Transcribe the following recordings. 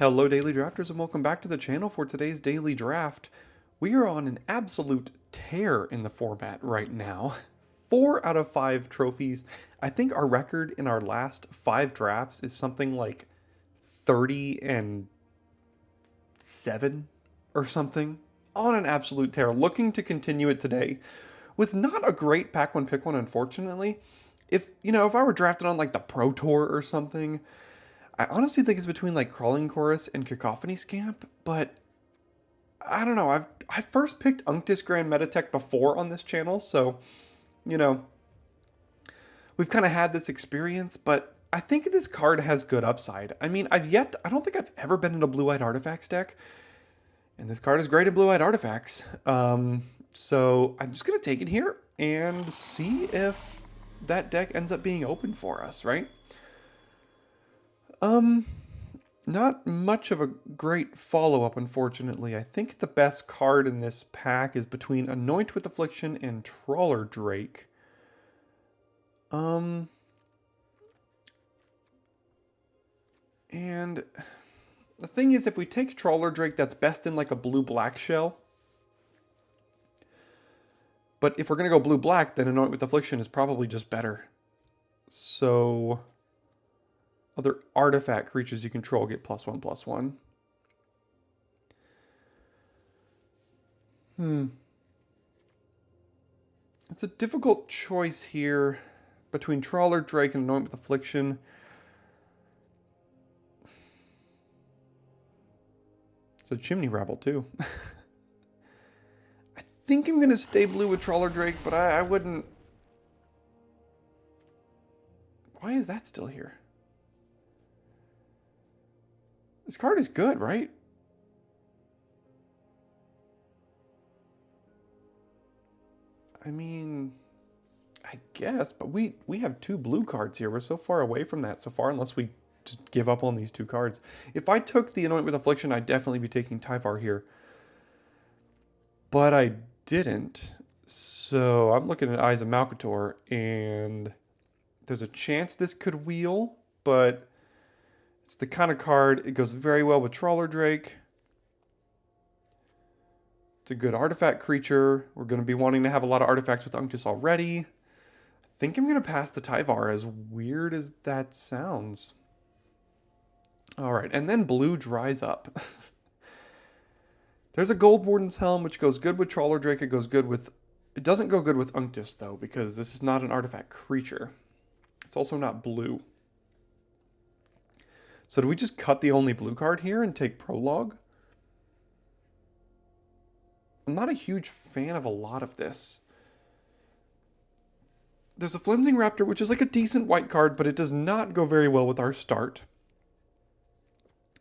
Hello Daily Drafters and welcome back to the channel for today's daily draft. We are on an absolute tear in the format right now. 4 out of 5 trophies. I think our record in our last 5 drafts is something like 30-7 or something. On an absolute tear. Looking to continue it today with not a great pack one pick one, unfortunately. If I were drafted on like the Pro Tour or something, I honestly think it's between like Crawling Chorus and Cacophony Scamp, but I don't know. I first picked Unctis Grand Metatech before on this channel, so you know we've kind of had this experience. But I think this card has good upside. I mean, I don't think I've ever been in a Blue-Eyed Artifacts deck, and this card is great in Blue-Eyed Artifacts. So I'm just gonna take it here and see if that deck ends up being open for us, right? Not much of a great follow-up, unfortunately. I think the best card in this pack is between Anoint with Affliction and Trawler Drake. And the thing is, if we take Trawler Drake, that's best in like a blue-black shell. But if we're going to go blue-black, then Anoint with Affliction is probably just better. So other artifact creatures you control get +1/+1. It's a difficult choice here between Trawler Drake and Anoint with Affliction. It's a Chimney Rabble too. I think I'm going to stay blue with Trawler Drake, but I wouldn't. Why is that still here? This card is good, right? I mean, I guess, but we have 2 blue cards here. We're so far away from that so far, unless we just give up on these 2 cards. If I took the Anoint with Affliction, I'd definitely be taking Tyvar here. But I didn't. So I'm looking at Eyes of Malcator, and there's a chance this could wheel, but it's the kind of card, it goes very well with Trawler Drake. It's a good artifact creature. We're going to be wanting to have a lot of artifacts with Unctis already. I think I'm going to pass the Tyvar, as weird as that sounds. Alright, and then blue dries up. There's a Gold Warden's Helm, which goes good with Trawler Drake. It doesn't go good with Unctis, though, because this is not an artifact creature. It's also not blue. So do we just cut the only blue card here and take Prologue? I'm not a huge fan of a lot of this. There's a Flensing Raptor, which is like a decent white card, but it does not go very well with our start.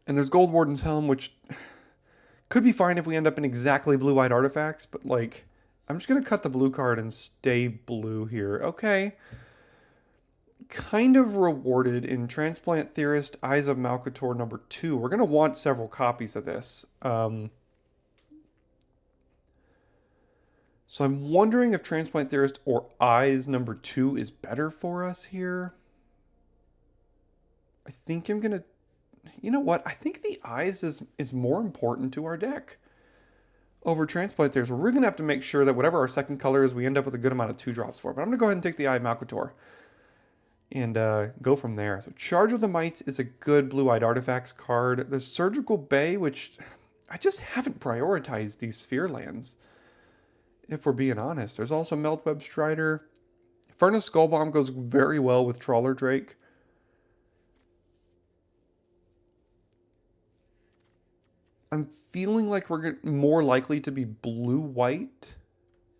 And there's Gold Warden's Helm, which could be fine if we end up in exactly blue-white artifacts, but like, I'm just going to cut the blue card and stay blue here. Okay. Kind of rewarded in Transplant Theorist, Eyes of Malcator #2. We're going to want several copies of this. So I'm wondering if Transplant Theorist or Eyes #2 is better for us here. I think I'm going to... You know what? I think the Eyes is more important to our deck over Transplant Theorist. We're really going to have to make sure that whatever our second color is, we end up with a good amount of 2-drops for it. But I'm going to go ahead and take the Eye of Malcator and go from there. So Charge of the Mites is a good blue-eyed artifacts card. There's Surgical Bay, which I just haven't prioritized these sphere lands, if we're being honest. There's also Meltweb Strider. Furnace Skullbomb goes very well with Trawler Drake. I'm feeling like we're more likely to be blue-white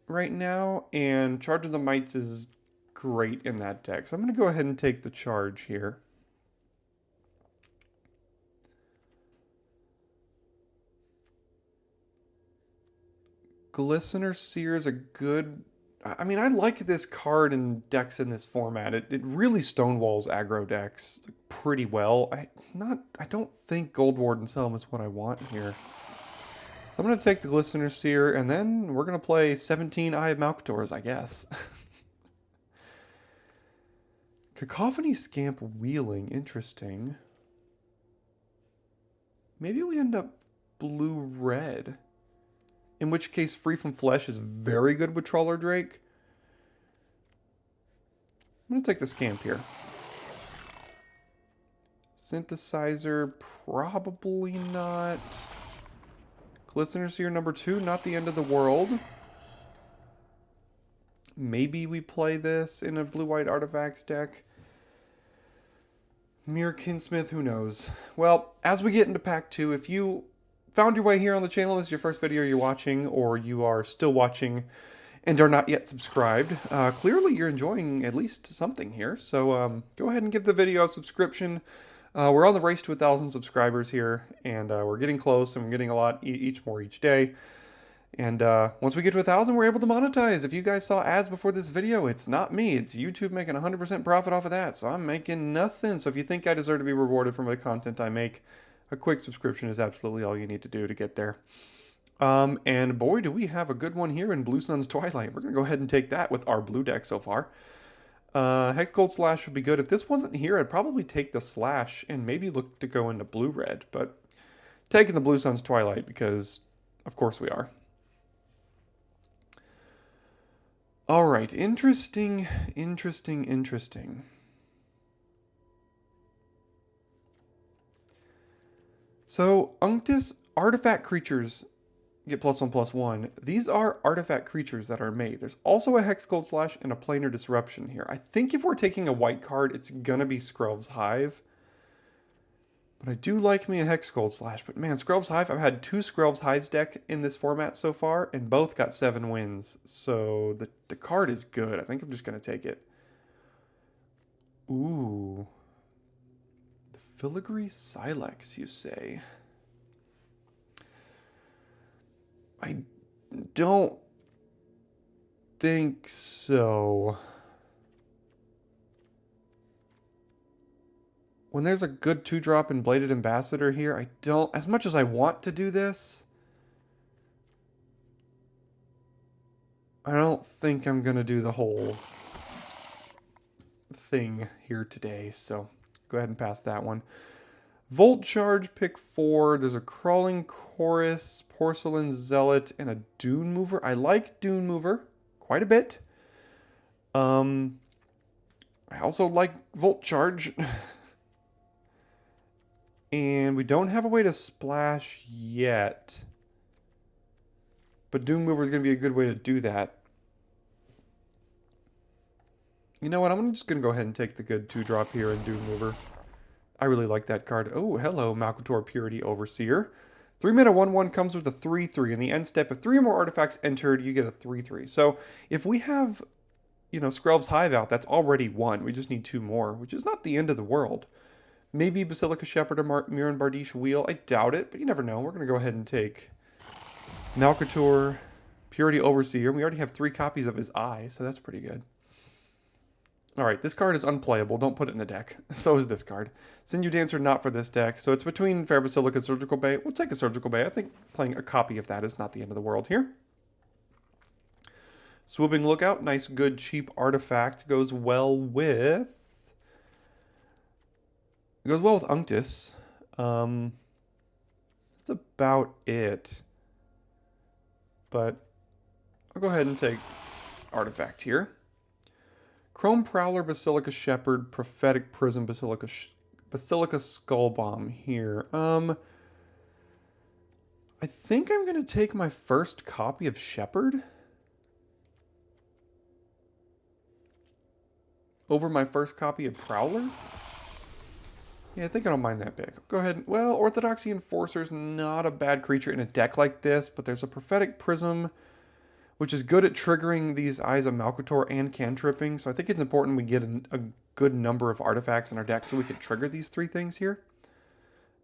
right now, and Charge of the Mites is great in that deck. So I'm going to go ahead and take the charge here. Glistener Seer is a good... I mean, I like this card in decks in this format. It really stonewalls aggro decks pretty well. I don't think Gold Warden's Helm is what I want here. So I'm going to take the Glistener Seer, and then we're going to play 17 Eye of Malcators, I guess. Cacophony Scamp Wheeling, interesting. Maybe we end up blue-red. In which case, Free from Flesh is very good with Trawler Drake. I'm going to take the Scamp here. Synthesizer, probably not. Glistener Seer number 2, not the end of the world. Maybe we play this in a blue-white artifacts deck. Mirror Kinsmith, who knows? Well, as we get into pack 2, if you found your way here on the channel, this is your first video you're watching, or you are still watching and are not yet subscribed, clearly you're enjoying at least something here. So go ahead and give the video a subscription. We're on the race to 1,000 subscribers here, and we're getting close, and we're getting a lot each day. And once we get to 1,000, we're able to monetize. If you guys saw ads before this video, it's not me. It's YouTube making 100% profit off of that, so I'm making nothing. So if you think I deserve to be rewarded for the content I make, a quick subscription is absolutely all you need to do to get there. And boy, do we have a good one here in Blue Sun's Twilight. We're going to go ahead and take that with our blue deck so far. Hex Gold Slash would be good. If this wasn't here, I'd probably take the Slash and maybe look to go into blue-red. But taking the Blue Sun's Twilight because, of course, we are. All right, interesting. So, Unctus artifact creatures get +1/+1. These are artifact creatures that are made. There's also a Hex Gold Slash and a Planar Disruption here. I think if we're taking a white card, it's gonna be Skrelv's Hive. But I do like me a Hex Gold Slash. But man, Skrelv's Hive, I've had 2 Skrelv's Hives deck in this format so far, and both got 7 wins. So the card is good. I think I'm just gonna take it. Ooh. The Filigree Silex, you say? I don't think so. When there's a good 2-drop in Bladed Ambassador here, I don't, as much as I want to do this, I don't think I'm going to do the whole thing here today. So go ahead and pass that one. Volt Charge, pick 4. There's a Crawling Chorus, Porcelain Zealot, and a Dune Mover. I like Dune Mover quite a bit. I also like Volt Charge. And we don't have a way to splash yet. But Dune Mover is going to be a good way to do that. You know what? I'm just going to go ahead and take the good 2-drop here in Dune Mover. I really like that card. Oh, hello, Malcator Purity Overseer. 3-mana 1/1 comes with a 3/3. In the end step, if 3 or more artifacts entered, you get a 3/3. So if we have, you know, Skrelv's Hive out, that's already 1. We just need 2 more, which is not the end of the world. Maybe Basilica Shepherd or Mirren Bardiche Wheel. I doubt it, but you never know. We're going to go ahead and take Malcator Purity Overseer. We already have 3 copies of his Eye, so that's pretty good. Alright, this card is unplayable. Don't put it in the deck. So is this card. Sinew Dancer, not for this deck. So it's between Fair Basilica and Surgical Bay. We'll take a Surgical Bay. I think playing a copy of that is not the end of the world here. Swooping Lookout. Nice, good, cheap artifact. Goes well with... It goes well with Unctus. That's about it. But I'll go ahead and take artifact here. Chrome Prowler, Basilica Shepherd, Prophetic Prism, Basilica Skullbomb here. I think I'm going to take my first copy of Shepherd over my first copy of Prowler. Yeah, I think I don't mind that pick. Go ahead. Well, Orthodoxy Enforcer's not a bad creature in a deck like this, but there's a Prophetic Prism, which is good at triggering these Eyes of Malcator and cantripping. So I think it's important we get a good number of artifacts in our deck so we can trigger these 3 things here.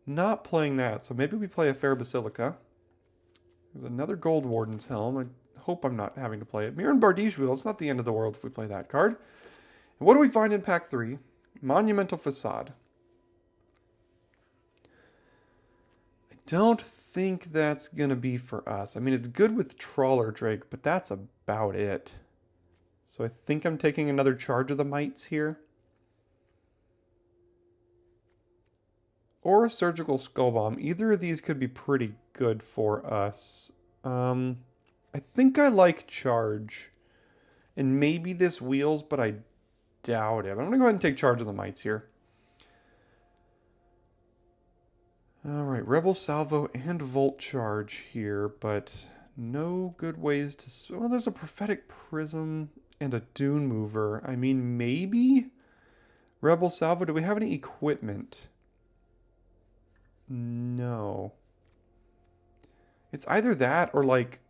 Not playing that, so maybe we play a Fair Basilica. There's another Gold Warden's Helm. I hope I'm not having to play it. Mirren Bardiche Wheel. It's not the end of the world if we play that card. And what do we find in pack 3? Monumental Facade. Don't think that's going to be for us. I mean, it's good with Trawler Drake, but that's about it. So I think I'm taking another Charge of the Mites here. or a Surgical Skull Bomb. Either of these could be pretty good for us. I think I like Charge. And maybe this Wheels, but I doubt it. I'm going to go ahead and take charge of the Mites here. Alright, Rebel Salvo and Volt Charge here, but no good ways to... Well, there's a Prophetic Prism and a Dune Mover. I mean, maybe? Rebel Salvo, do we have any equipment? No. It's either that or, like,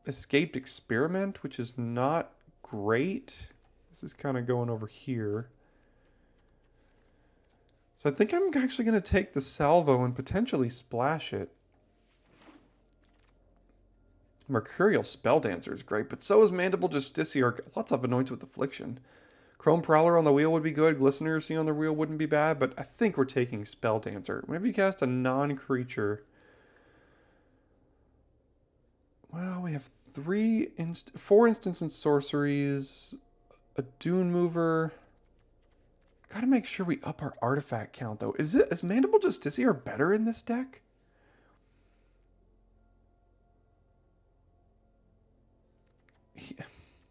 Escaped Experiment, which is not great. This is kind of going over here. So I think I'm actually going to take the Salvo and potentially splash it. Mercurial Spelldancer is great, but so is Mandible Justiciar. Lots of Anoints with Affliction. Chrome Prowler on the wheel would be good. Glistener Sea on the wheel wouldn't be bad, but I think we're taking Spelldancer. Whenever you cast a non-creature... Well, we have 4 instants and sorceries, a Dune Mover... Gotta make sure we up our artifact count, though. Is Mandible Justiciar better in this deck?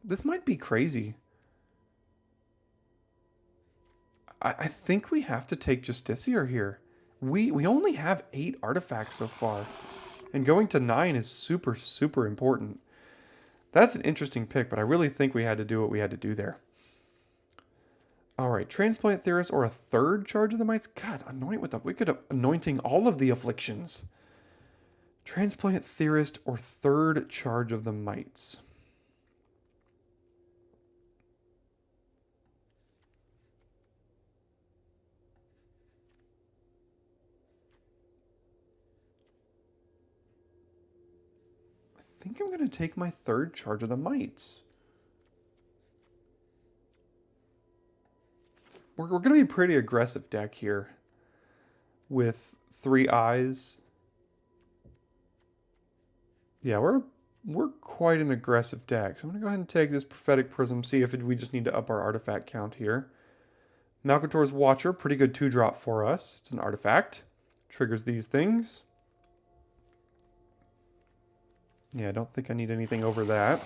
This might be crazy. I think we have to take Justiciar here. We only have 8 artifacts so far. And going to 9 is super, super important. That's an interesting pick, but I really think we had to do what we had to do there. Alright, Transplant Theorist or a 3rd Charge of the Mites? God, anoint with the wicked anointing all of the afflictions. Transplant Theorist or 3rd Charge of the Mites. I think I'm going to take my 3rd Charge of the Mites. We're going to be a pretty aggressive deck here with 3 eyes. Yeah, we're quite an aggressive deck. So I'm going to go ahead and take this Prophetic Prism, see if we just need to up our artifact count here. Malcator's Watcher, pretty good 2-drop for us. It's an artifact. Triggers these things. Yeah, I don't think I need anything over that.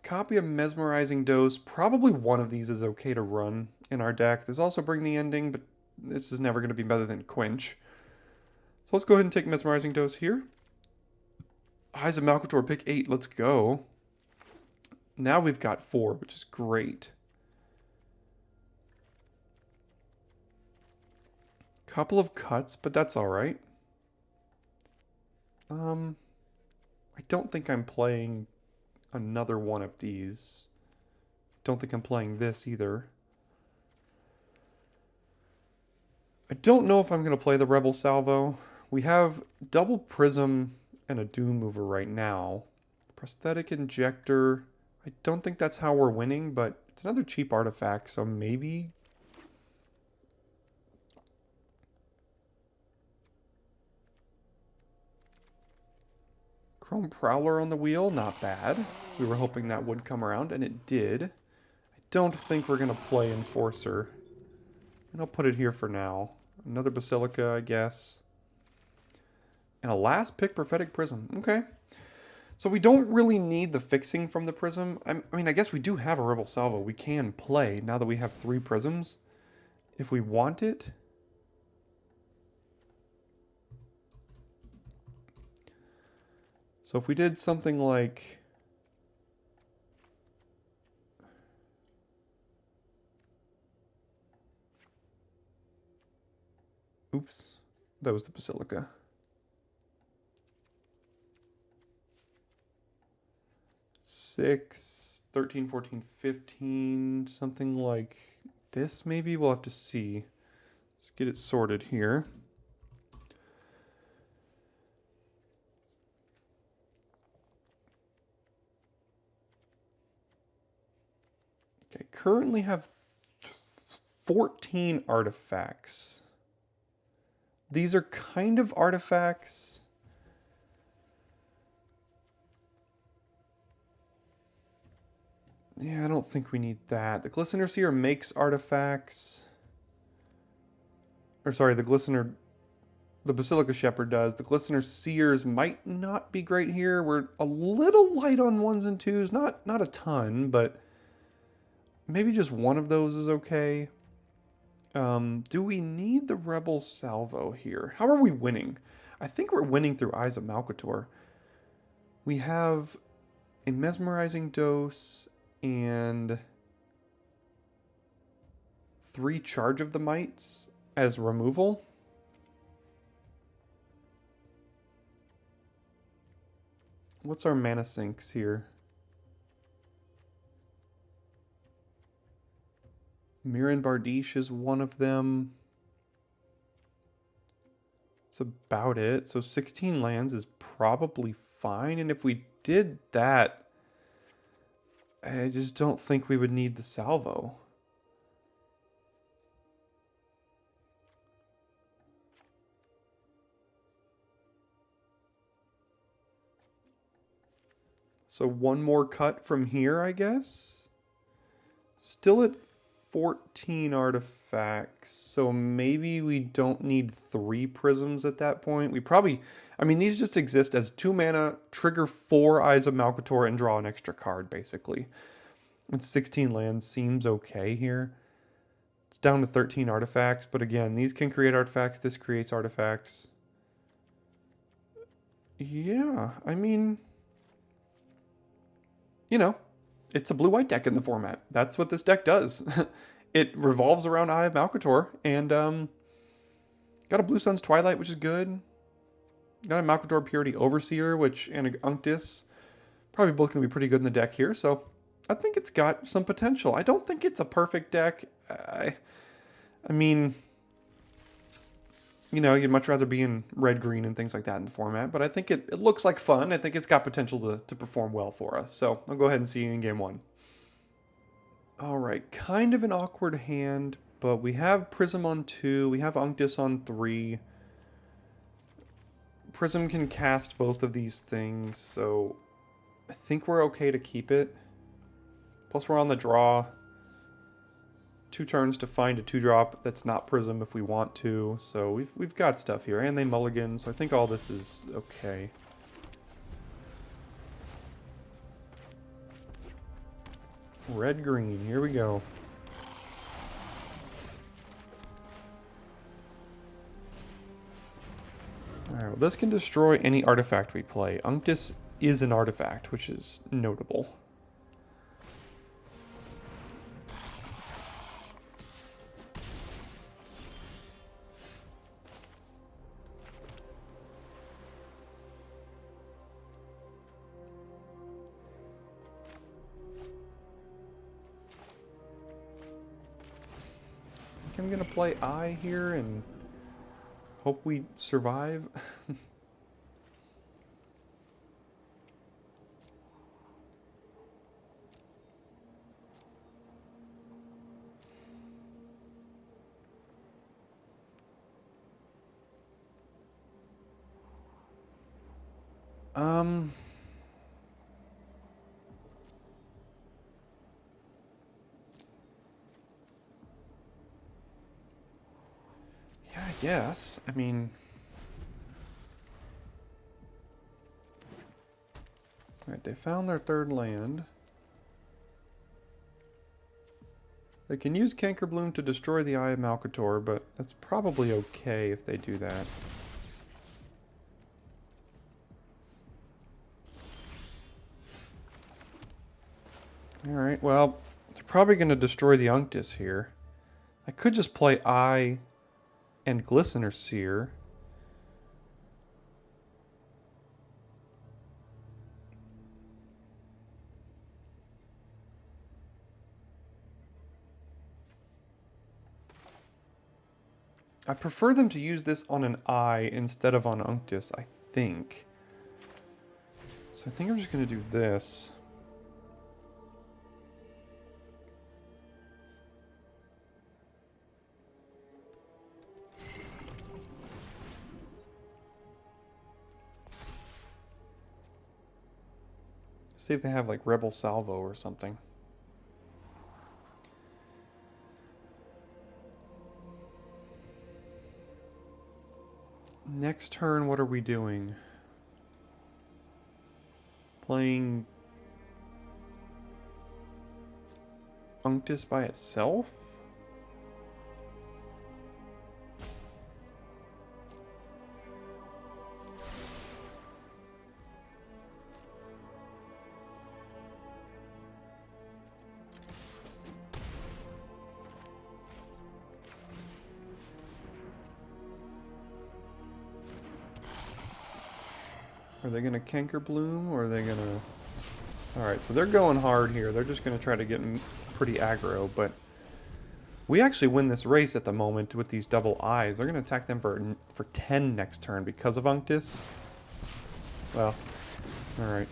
Copy of Mesmerizing Dose. Probably one of these is okay to run in our deck. There's also Bring the Ending, but this is never going to be better than Quench. So let's go ahead and take Mesmerizing Dose here. Eyes of Malcator, pick 8. Let's go. Now we've got 4, which is great. Couple of cuts, but that's alright. I don't think I'm playing another one of these. Don't think I'm playing this either. I don't know if I'm going to play the Rebel Salvo. We have double Prism and a Dune Mover right now. Prosthetic Injector. I don't think that's how we're winning, but it's another cheap artifact, so maybe... Chrome Prowler on the wheel, not bad. We were hoping that would come around, and it did. I don't think we're going to play Enforcer. And I'll put it here for now. Another Basilica, I guess. And a last pick, Prophetic Prism. Okay. So we don't really need the fixing from the Prism. I mean, I guess we do have a Rebel Salvo. We can play now that we have 3 Prisms. If we want it. So if we did something like... Oops. That was the Basilica. Six, 13, 14, 15, something like this maybe? We'll have to see. Let's get it sorted here. Okay, currently have 14 artifacts. These are kind of artifacts. Yeah, I don't think we need that. The Glistener Seer makes artifacts. Or sorry, the Basilica Shepherd does. The Glistener Seers might not be great here. We're a little light on 1s and 2s. Not a ton, but maybe just one of those is okay. Do we need the Rebel Salvo here? How are we winning? I think we're winning through Eyes of Malcator. We have a Mesmerizing Dose and 3 Charge of the Mites as removal. What's our mana sinks here? Mirren Bardiche is one of them. That's about it. So 16 lands is probably fine. And if we did that, I just don't think we would need the salvo. So one more cut from here, I guess. Still at 14 artifacts, so maybe we don't need 3 prisms at that point. We probably, I mean, these just exist as 2 mana, trigger 4 Eyes of Malcator, and draw an extra card, basically. And 16 lands seems okay here. It's down to 13 artifacts, but again, these can create artifacts, this creates artifacts. Yeah, I mean, you know, it's a blue-white deck in the format. That's what this deck does. It revolves around Eye of Malcator, and got a Blue Sun's Twilight, which is good. Got a Malcator Purity Overseer, and an Unctus. Probably both going to be pretty good in the deck here, so I think it's got some potential. I don't think it's a perfect deck. I mean, you know, you'd much rather be in red-green and things like that in the format, but I think it looks like fun. I think it's got potential to perform well for us. So I'll go ahead and see you in game 1. All right, kind of an awkward hand, but we have Prism on 2. We have Unctus on 3. Prism can cast both of these things, so I think we're okay to keep it. Plus we're on the draw. 2 turns to find a 2-drop that's not Prism if we want to. So we've got stuff here. And they mulligan, so I think all this is okay. Red-green, here we go. Alright, well this can destroy any artifact we play. Unctus is an artifact, which is notable. I'm gonna play Eye here and hope we survive. Yeah, I guess. I mean, alright, they found their 3rd land. They can use Cankerbloom to destroy the Eye of Malcator, but that's probably okay if they do that. Alright, well, they're probably going to destroy the Unctus here. I could just play Eye and Glistener Seer. I prefer them to use this on an Eye instead of on Unctus, I think. So I think I'm just going to do this. See if they have like Rebel Salvo or something. Next turn, what are we doing? Playing Unctus by itself? Are they going to Canker Bloom, or are they going to... Alright, so they're going hard here. They're just going to try to get pretty aggro, but... We actually win this race at the moment with these double eyes. They're going to attack them for 10 next turn because of Unctus. Well, alright.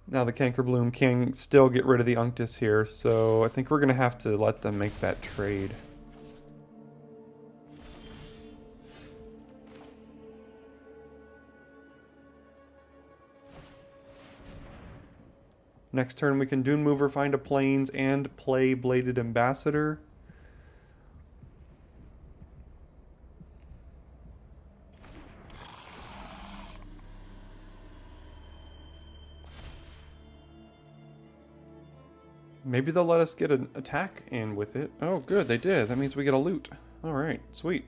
Now the Canker Bloom can still get rid of the Unctus here, so I think we're going to have to let them make that trade. Next turn we can Dune Mover, find a Plains, and play Bladed Ambassador. Maybe they'll let us get an attack in with it. Oh, good, they did. That means we get a loot. Alright, sweet.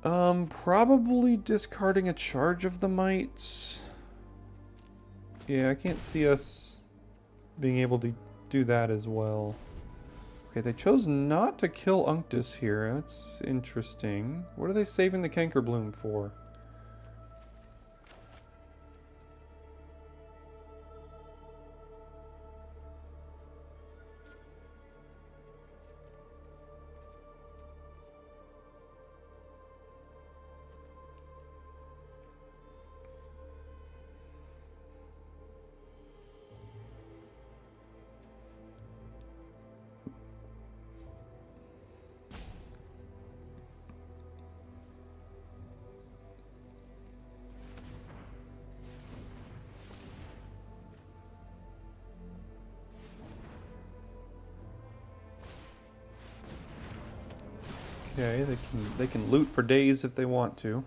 Probably discarding a Charge of the Mites. Yeah, I can't see us being able to do that as well. Okay, they chose not to kill Unctus here. That's interesting. What are they saving the Canker Bloom for? Okay, they can loot for days if they want to.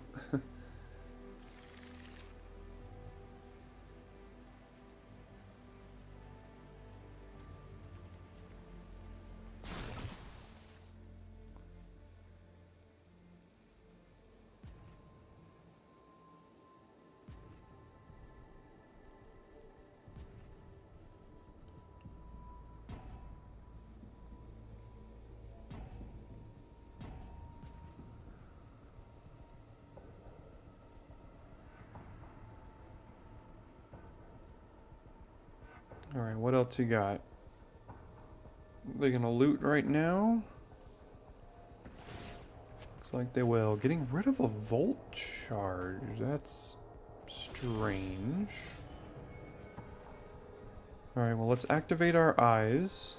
Alright, what else you got? They gonna loot right now? Looks like they will. Getting rid of a Volt Charge. That's strange. Alright, well, let's activate our eyes.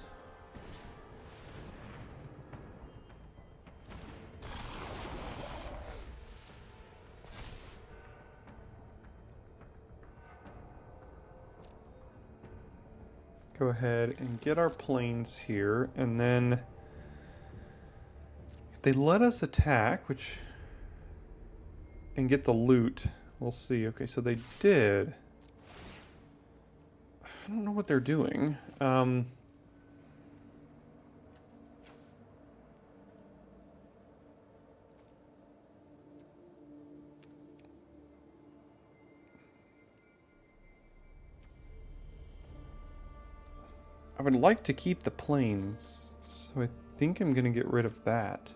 Go ahead and get our planes here, and then if they let us attack, which and get the loot, we'll see. Okay, so they did. I don't know what they're doing. I would like to keep the planes, so I think I'm gonna get rid of that.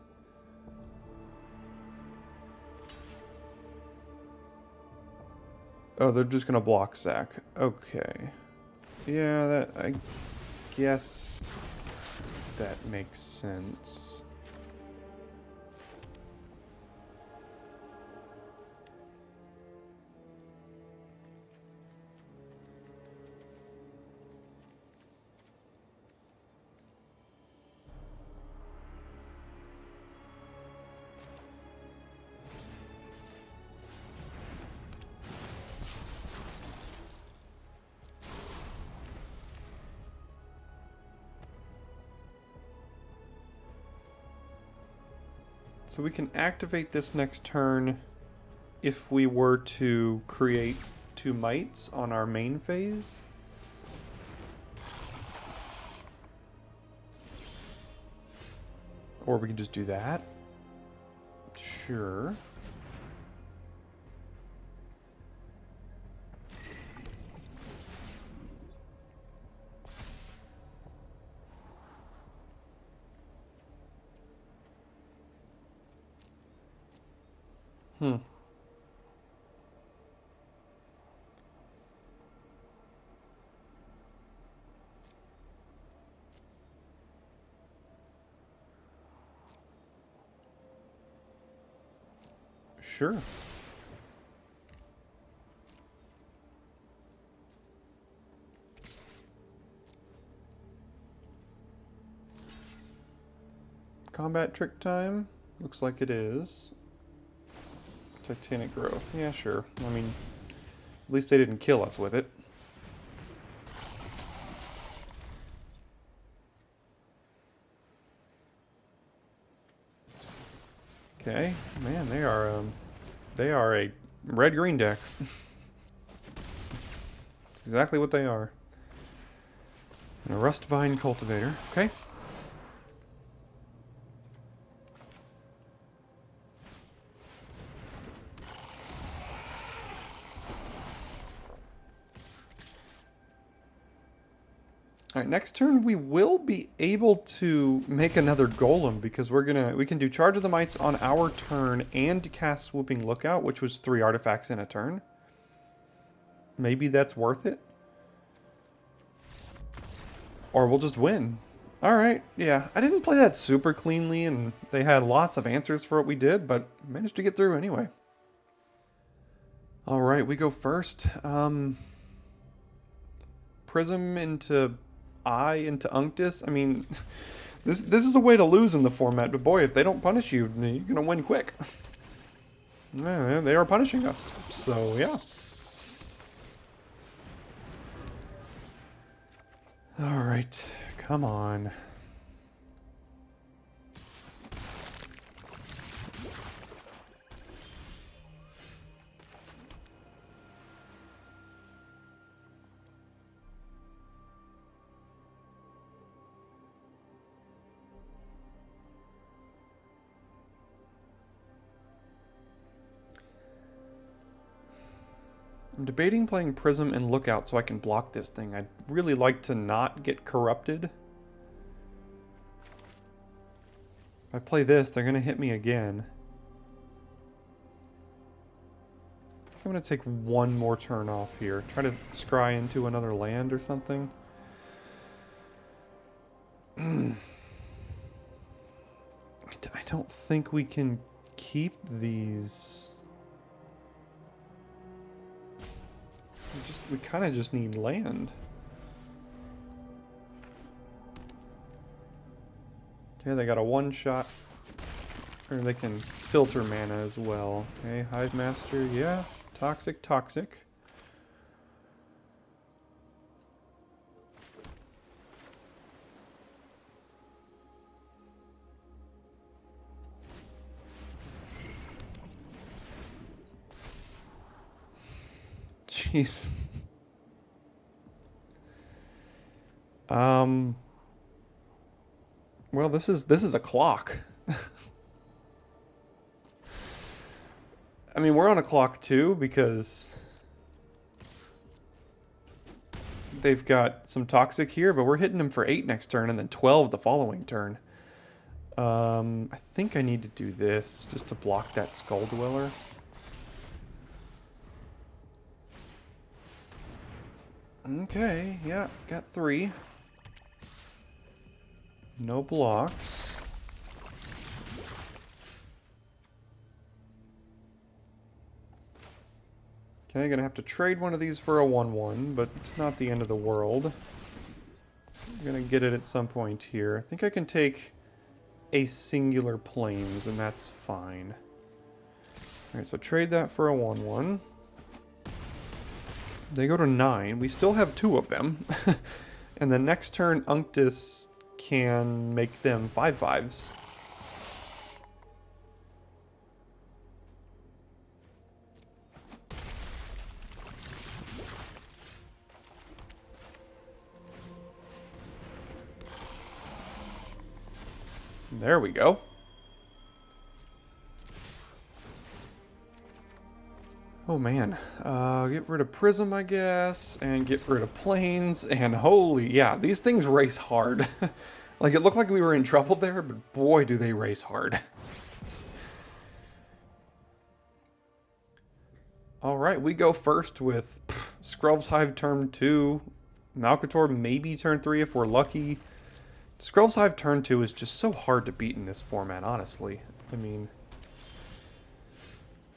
Oh, they're just gonna block Zach. Okay. Yeah, that, I guess that makes sense. So we can activate this next turn if we were to create 2 mites on our main phase. Or we can just do that. Sure. Sure. Combat trick time? Looks like it is. Titanic growth. Yeah, sure. I mean, at least they didn't kill us with it. Okay. Man, they are a red-green deck. Exactly what they are. And a Rust Vine Cultivator. Okay. Alright, next turn we will be able to make another golem because we can do Charge of the Mites on our turn and cast Swooping Lookout, which was 3 artifacts in a turn. Maybe that's worth it. Or we'll just win. Alright, yeah. I didn't play that super cleanly and they had lots of answers for what we did, but managed to get through anyway. Alright, we go first. Prism into into Unctus. I mean, this is a way to lose in the format, but boy, if they don't punish you, you're gonna win quick. Yeah, they are punishing us, so yeah. Alright, come on. I'm debating playing Prism and Lookout so I can block this thing. I'd really like to not get corrupted. If I play this, they're going to hit me again. I'm going to take one more turn off here. Try to scry into another land or something. I don't think we can keep these. We kind of just need land. Okay, they got a one-shot. Or they can filter mana as well. Okay, Hive Master, yeah. Toxic, toxic. Jeez. Well, this is a clock. I mean, we're on a clock too because they've got some toxic here, but we're hitting them for 8 next turn and then 12 the following turn. I think I need to do this just to block that Skull Dweller. Okay, yeah, got 3. No blocks. Okay, gonna have to trade one of these for a 1/1, but it's not the end of the world. I'm gonna get it at some point here. I think I can take a singular Plains, and that's fine. Alright, so trade that for a 1/1. They go to 9. We still have 2 of them. And the next turn, Unctus can make them 5/5s. There we go. Oh man, get rid of Prism, I guess, and get rid of Planes, and holy, yeah, these things race hard. Like, it looked like we were in trouble there, but boy, do they race hard. Alright, we go first with Skrelv's Hive turn 2, Malcator maybe turn 3 if we're lucky. Skrelv's Hive turn 2 is just so hard to beat in this format, honestly. I mean,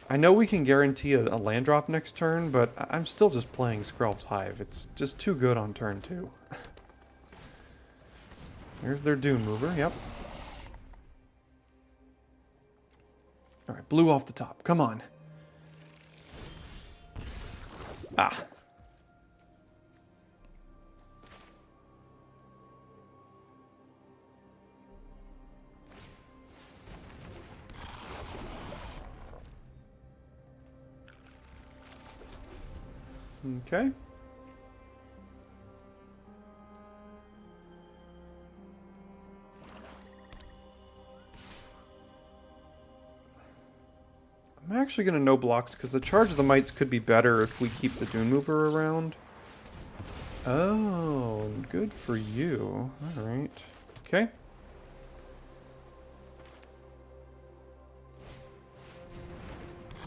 I know we can guarantee a land drop next turn, but I'm still just playing Skrelv's Hive. It's just too good on turn 2. There's their Dune Mover, yep. Alright, blue off the top. Come on. Ah. Okay. I'm actually going to no blocks because the Charge of the Mites could be better if we keep the Dune Mover around. Oh, good for you. Alright. Okay.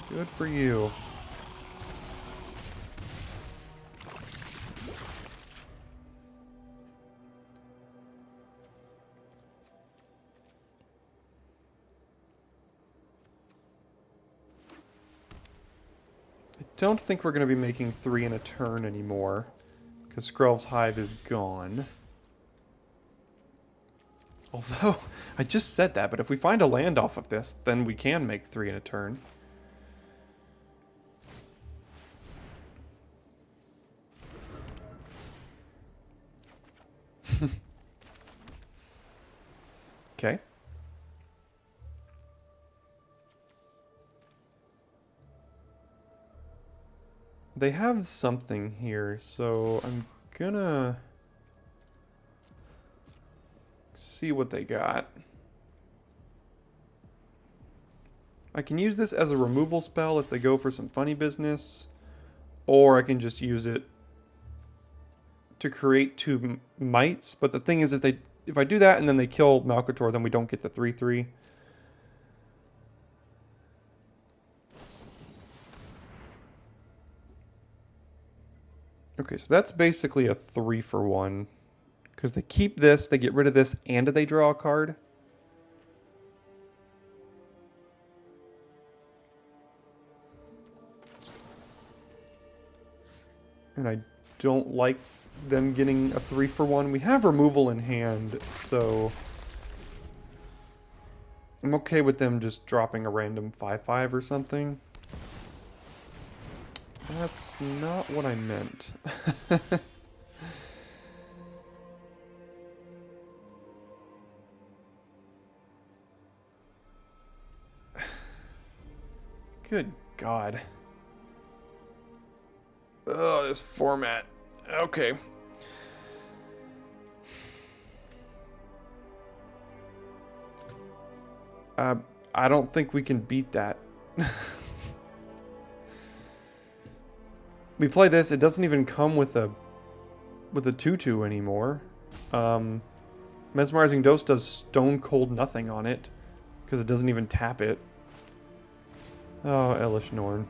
Good for you. Don't think we're going to be making 3 in a turn anymore, because Skrelv's Hive is gone. Although, I just said that, but if we find a land off of this, then we can make 3 in a turn. Okay. They have something here, so I'm gonna see what they got. I can use this as a removal spell if they go for some funny business, or I can just use it to create 2 mites. But the thing is, if I do that and then they kill Malcator, then we don't get the 3/3. Okay, so that's basically a 3-for-1. Because they keep this, they get rid of this, and they draw a card. And I don't like them getting a 3-for-1. We have removal in hand, so I'm okay with them just dropping a random 5/5 or something. That's not what I meant. Good God. Oh, this format. Okay. I don't think we can beat that. We play this, it doesn't even come with a 2/2 anymore. Mesmerizing Dose does stone cold nothing on it, because it doesn't even tap it. Oh, Elish Norn.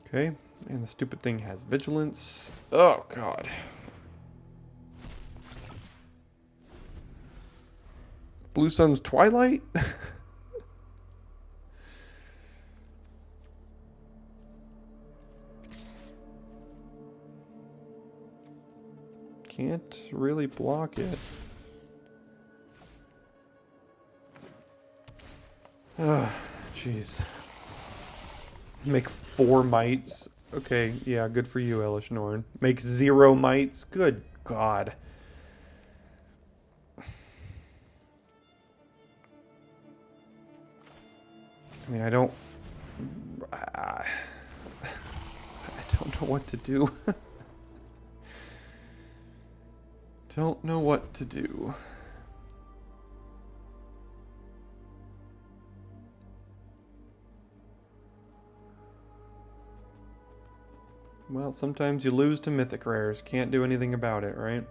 Okay, and the stupid thing has Vigilance. Oh, God. Blue Sun's Twilight? Can't really block it. Ah, jeez. Make 4 mites. Okay, yeah, good for you, Elish Norn. Make 0 mites. Good God. I mean, I don't know what to do. Don't know what to do. Well, sometimes you lose to mythic rares. Can't do anything about it, right?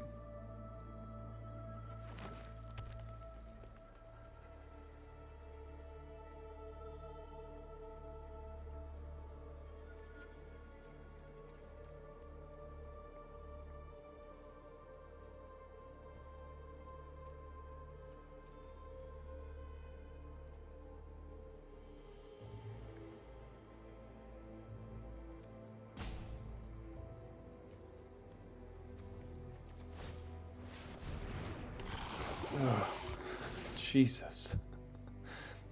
Ugh. Jesus.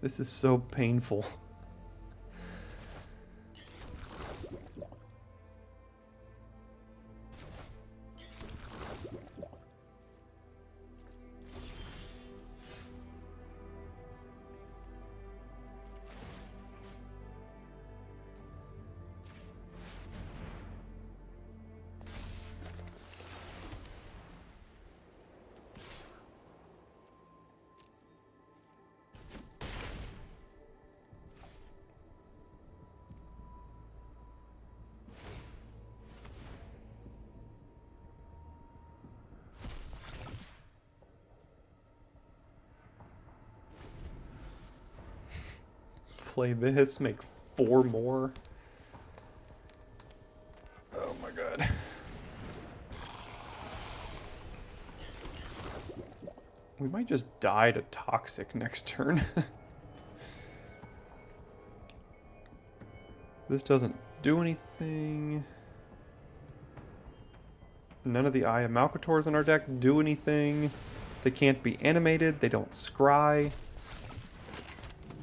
This is so painful. Play this, make 4 more. Oh my god. We might just die to Toxic next turn. This doesn't do anything. None of the Eye of Malcators in our deck do anything. They can't be animated. They don't scry.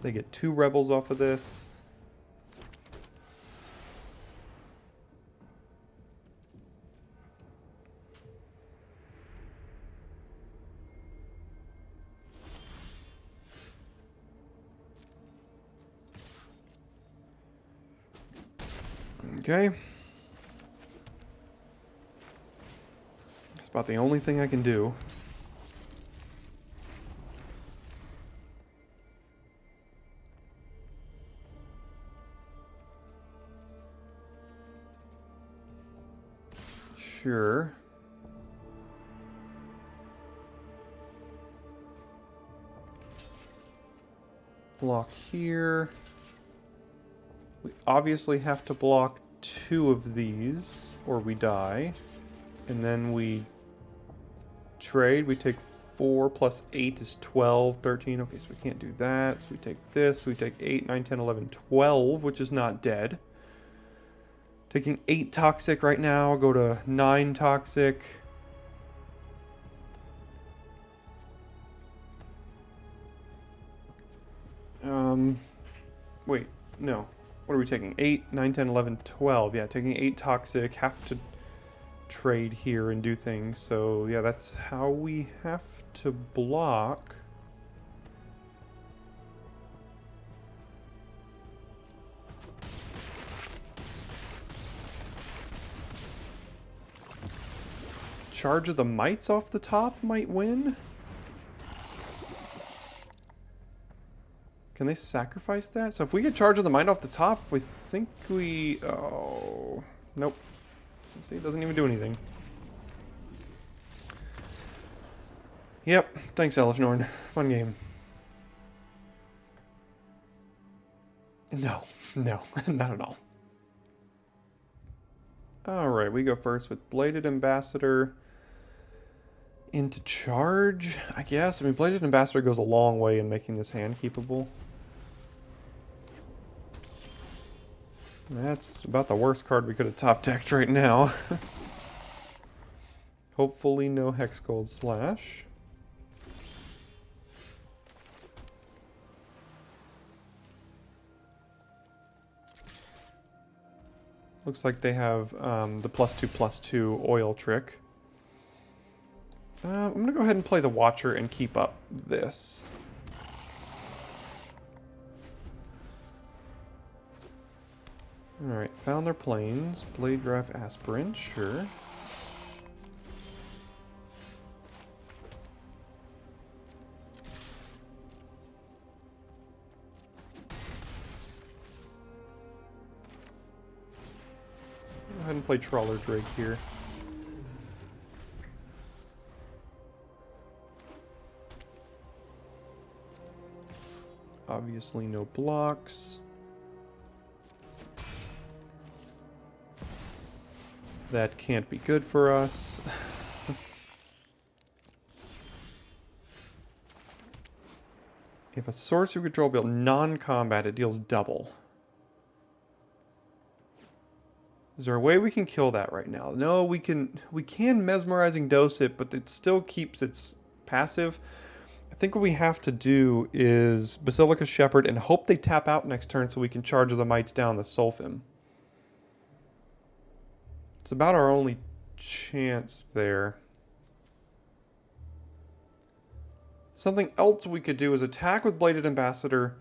They get 2 rebels off of this. Okay. That's about the only thing I can do. Sure. Block here. We obviously have to block 2 of these, or we die. And then we trade. We take 4 plus 8 is 12, 13. Okay, so we can't do that. So we take this. We take 8, 9, 10, 11, 12, which is not dead. Taking 8 Toxic right now. Go to 9 Toxic. Wait, no. What are we taking? 8, 9, 10, 11, 12. Yeah, taking 8 Toxic. Have to trade here and do things. So, yeah, that's how we have to block. Charge of the Mites off the top might win. Can they sacrifice that? So if we get Charge of the Might off the top, we think we... Oh... Nope. See, it doesn't even do anything. Yep. Thanks, Elishnorn. Fun game. No. No. Not at all. Alright, we go first with Bladed Ambassador into charge, I guess. I mean, Bladed Ambassador goes a long way in making this hand keepable. That's about the worst card we could have top decked right now. Hopefully no Hexgold Slash. Looks like they have the +2/+2 oil trick. I'm going to go ahead and play the Watcher and keep up this. Alright, found their planes. Blade Graph Aspirant, sure. ahead and play Trawler Drake here. Obviously no blocks. That can't be good for us. If a sorcery control build non-combat, it deals double. Is there a way we can kill that right now? No, we can mesmerizing dose it, but it still keeps its passive. I think what we have to do is Basilica Shepherd and hope they tap out next turn so we can charge the mites down the Sulfim. It's about our only chance there. Something else we could do is attack with Bladed Ambassador,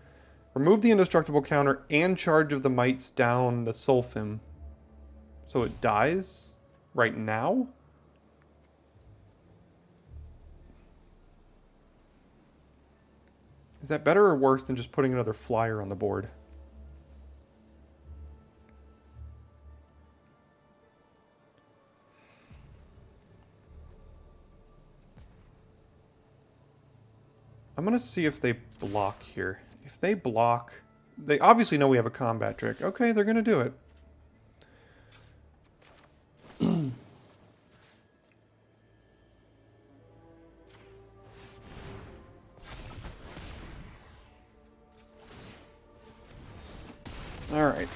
remove the indestructible counter, and charge of the mites down the Sulfim. So it dies right now? Is that better or worse than just putting another flyer on the board? I'm going to see if they block here. If they block, they obviously know we have a combat trick. Okay, they're going to do it. Alright.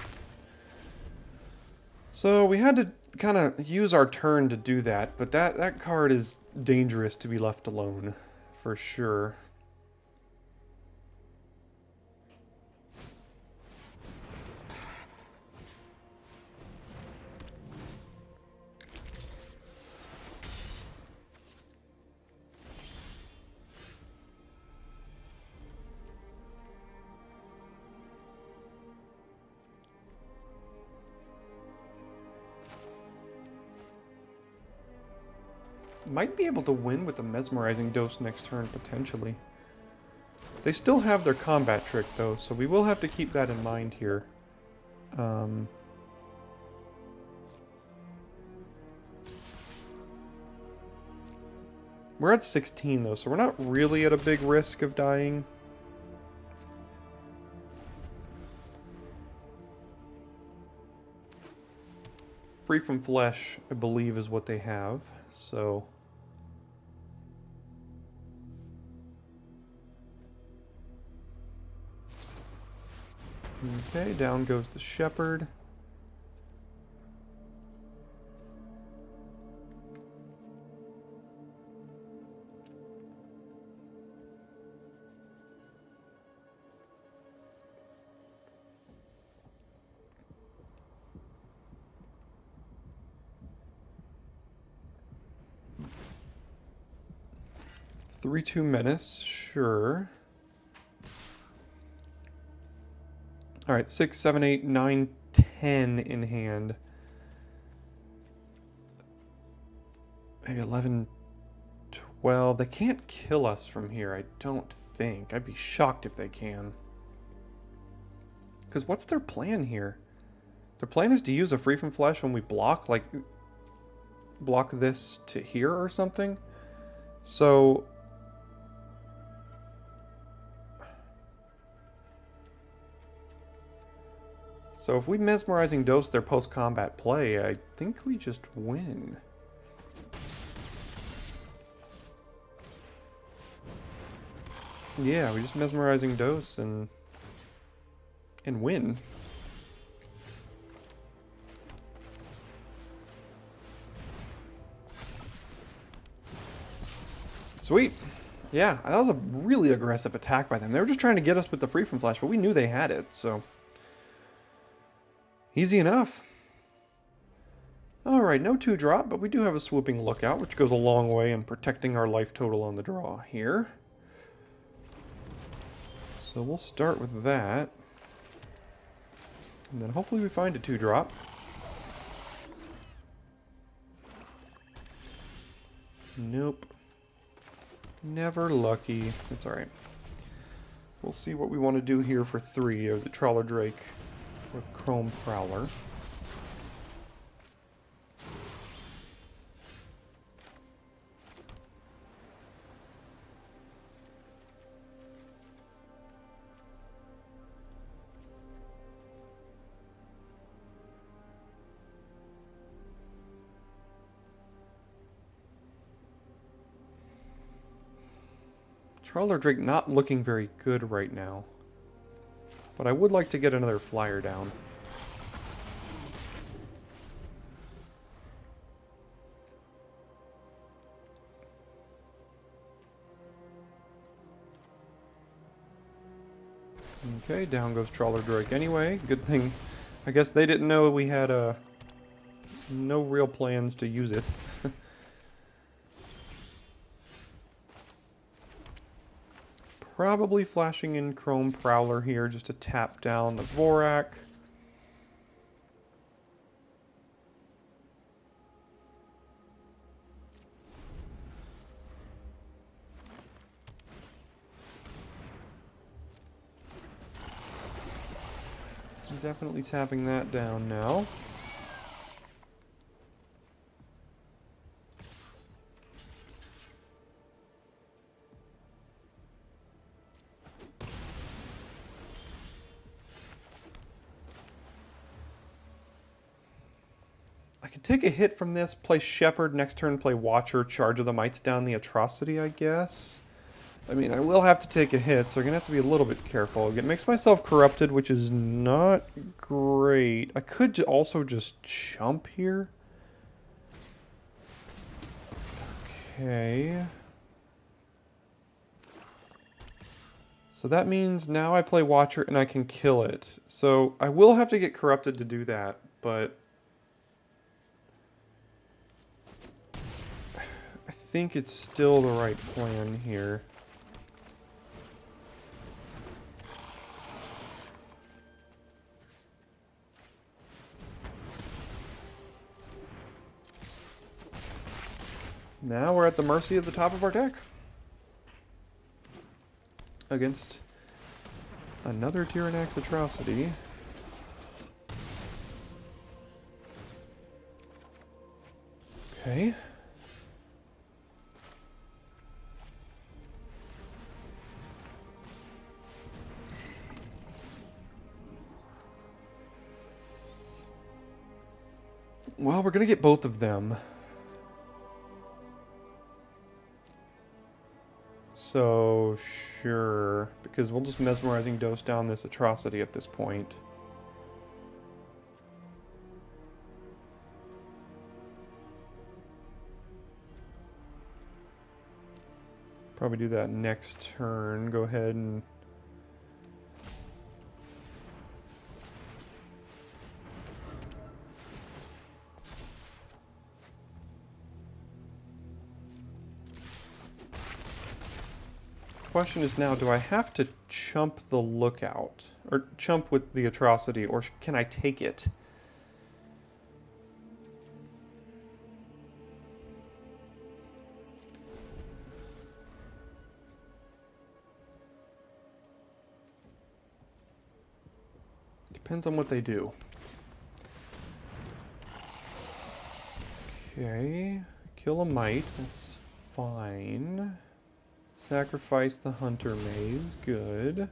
So we had to kind of use our turn to do that, but that card is dangerous to be left alone, for sure. Might be able to win with the Mesmerizing Dose next turn, potentially. They still have their combat trick, though, so we will have to keep that in mind here. We're at 16, though, so we're not really at a big risk of dying. Free from Flesh, I believe, is what they have, so... Okay, down goes the Shepherd. Three-two Menace, sure. Alright, 6, 7, 8, 9, 10 in hand. Maybe 11, 12. They can't kill us from here, I don't think. I'd be shocked if they can. Because what's their plan here? Their plan is to use a Free from Flesh when we block, like, block this to here or something. So... So if we Mesmerizing Dose their post-combat play, I think we just win. Yeah, we just Mesmerizing Dose and win. Sweet. Yeah, that was a really aggressive attack by them. They were just trying to get us with the Free from Flesh, but we knew they had it, so... Easy enough. Alright, no 2-drop, but we do have a Swooping Lookout, which goes a long way in protecting our life total on the draw here. So we'll start with that. And then hopefully we find a 2-drop. Nope. Never lucky. It's alright. We'll see what we want to do here for 3 of the Trawler Drake. Or Chrome Prowler. Trawler Drake not looking very good right now. But I would like to get another flyer down. Okay, down goes Trawler Drake anyway. Good thing. I guess they didn't know we had no real plans to use it. Probably flashing in Chrome Prowler here just to tap down the Vorak. Definitely tapping that down now. I could take a hit from this, play Shepherd, next turn play Watcher, Charge of the Mites down the Atrocity, I guess. I mean, I will have to take a hit, so I'm going to have to be a little bit careful. It makes myself corrupted, which is not great. I could also just chump here. Okay. So that means now I play Watcher and I can kill it. So I will have to get corrupted to do that, but I think it's still the right plan here. Now we're at the mercy of the top of our deck. Against another Tyrannax Atrocity. Okay. Well, we're going to get both of them. So, sure. Because we'll just Mesmerizing Dose down this Atrocity at this point. Probably do that next turn. Go ahead and... Question is now, do I have to chump the Lookout? Or chump with the Atrocity, or can I take it? Depends on what they do. Okay, kill a Mite, that's fine. Sacrifice the Hunter Maze, good.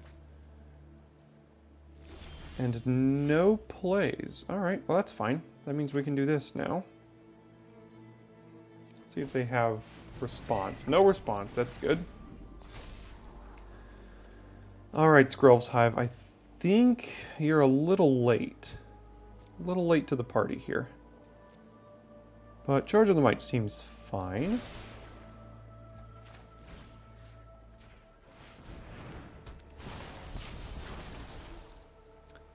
And no plays. Alright, well that's fine. That means we can do this now. See if they have response. No response, that's good. Alright, Skrelv's Hive, I think you're a little late. A little late to the party here. But Charge of the Might seems fine.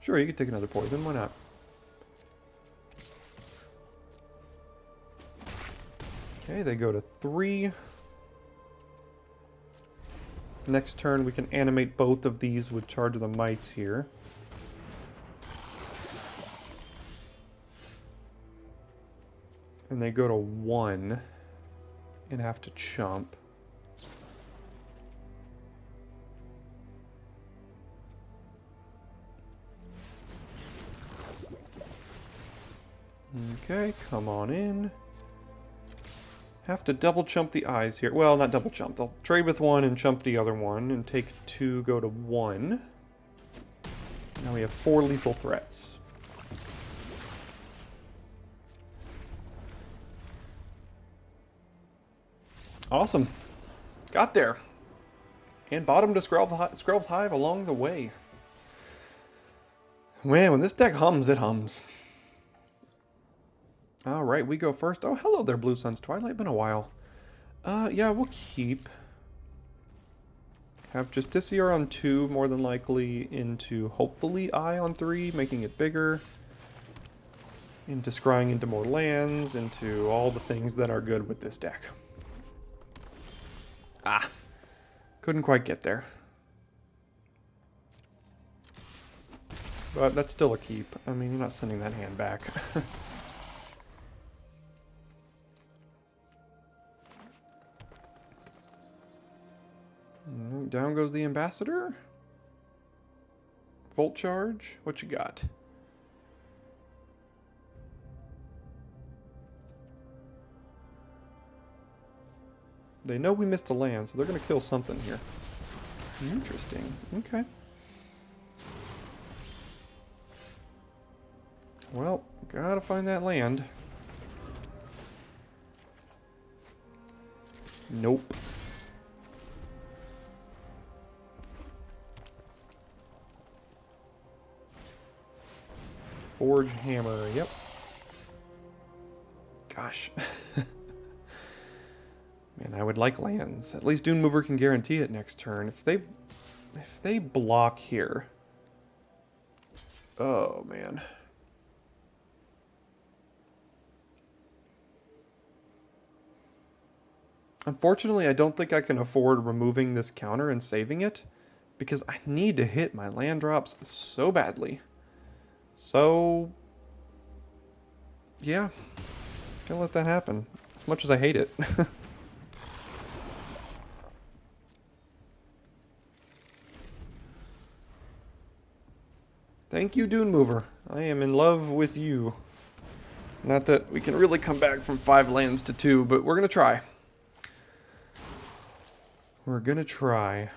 Sure, you could take another poison, why not? Okay, they go to 3. Next turn we can animate both of these with Charge of the Mites here. And they go to 1 and have to chump. Okay, come on in. Have to double chump the eyes here. Well, not double chump. They'll trade with 1 and chump the other one and take 2, go to 1. Now we have 4 lethal threats. Awesome. Got there. And bottom to Skrelv's Hive along the way. Man, when this deck hums, it hums. Alright, we go first. Oh, hello there, Blue Sun's Twilight. Been a while. Yeah, we'll keep. Have Justiciar on 2, more than likely, into hopefully Eye on 3, making it bigger. Into scrying into more lands, into all the things that are good with this deck. Ah, couldn't quite get there. But that's still a keep. I mean, you're not sending that hand back. Down goes the Ambassador. Volt Charge. What you got? They know we missed a land, so they're going to kill something here. Interesting. Okay. Well, gotta find that land. Nope. Forge Hammer, yep. Gosh. Man, I would like lands. At least Dune Mover can guarantee it next turn. If they block here. Oh, man. Unfortunately, I don't think I can afford removing this counter and saving it, because I need to hit my land drops so badly. So, yeah, gonna let that happen, as much as I hate it. Thank you, Dune Mover. I am in love with you. Not that we can really come back from 5 lands to 2, but we're gonna try. We're gonna try.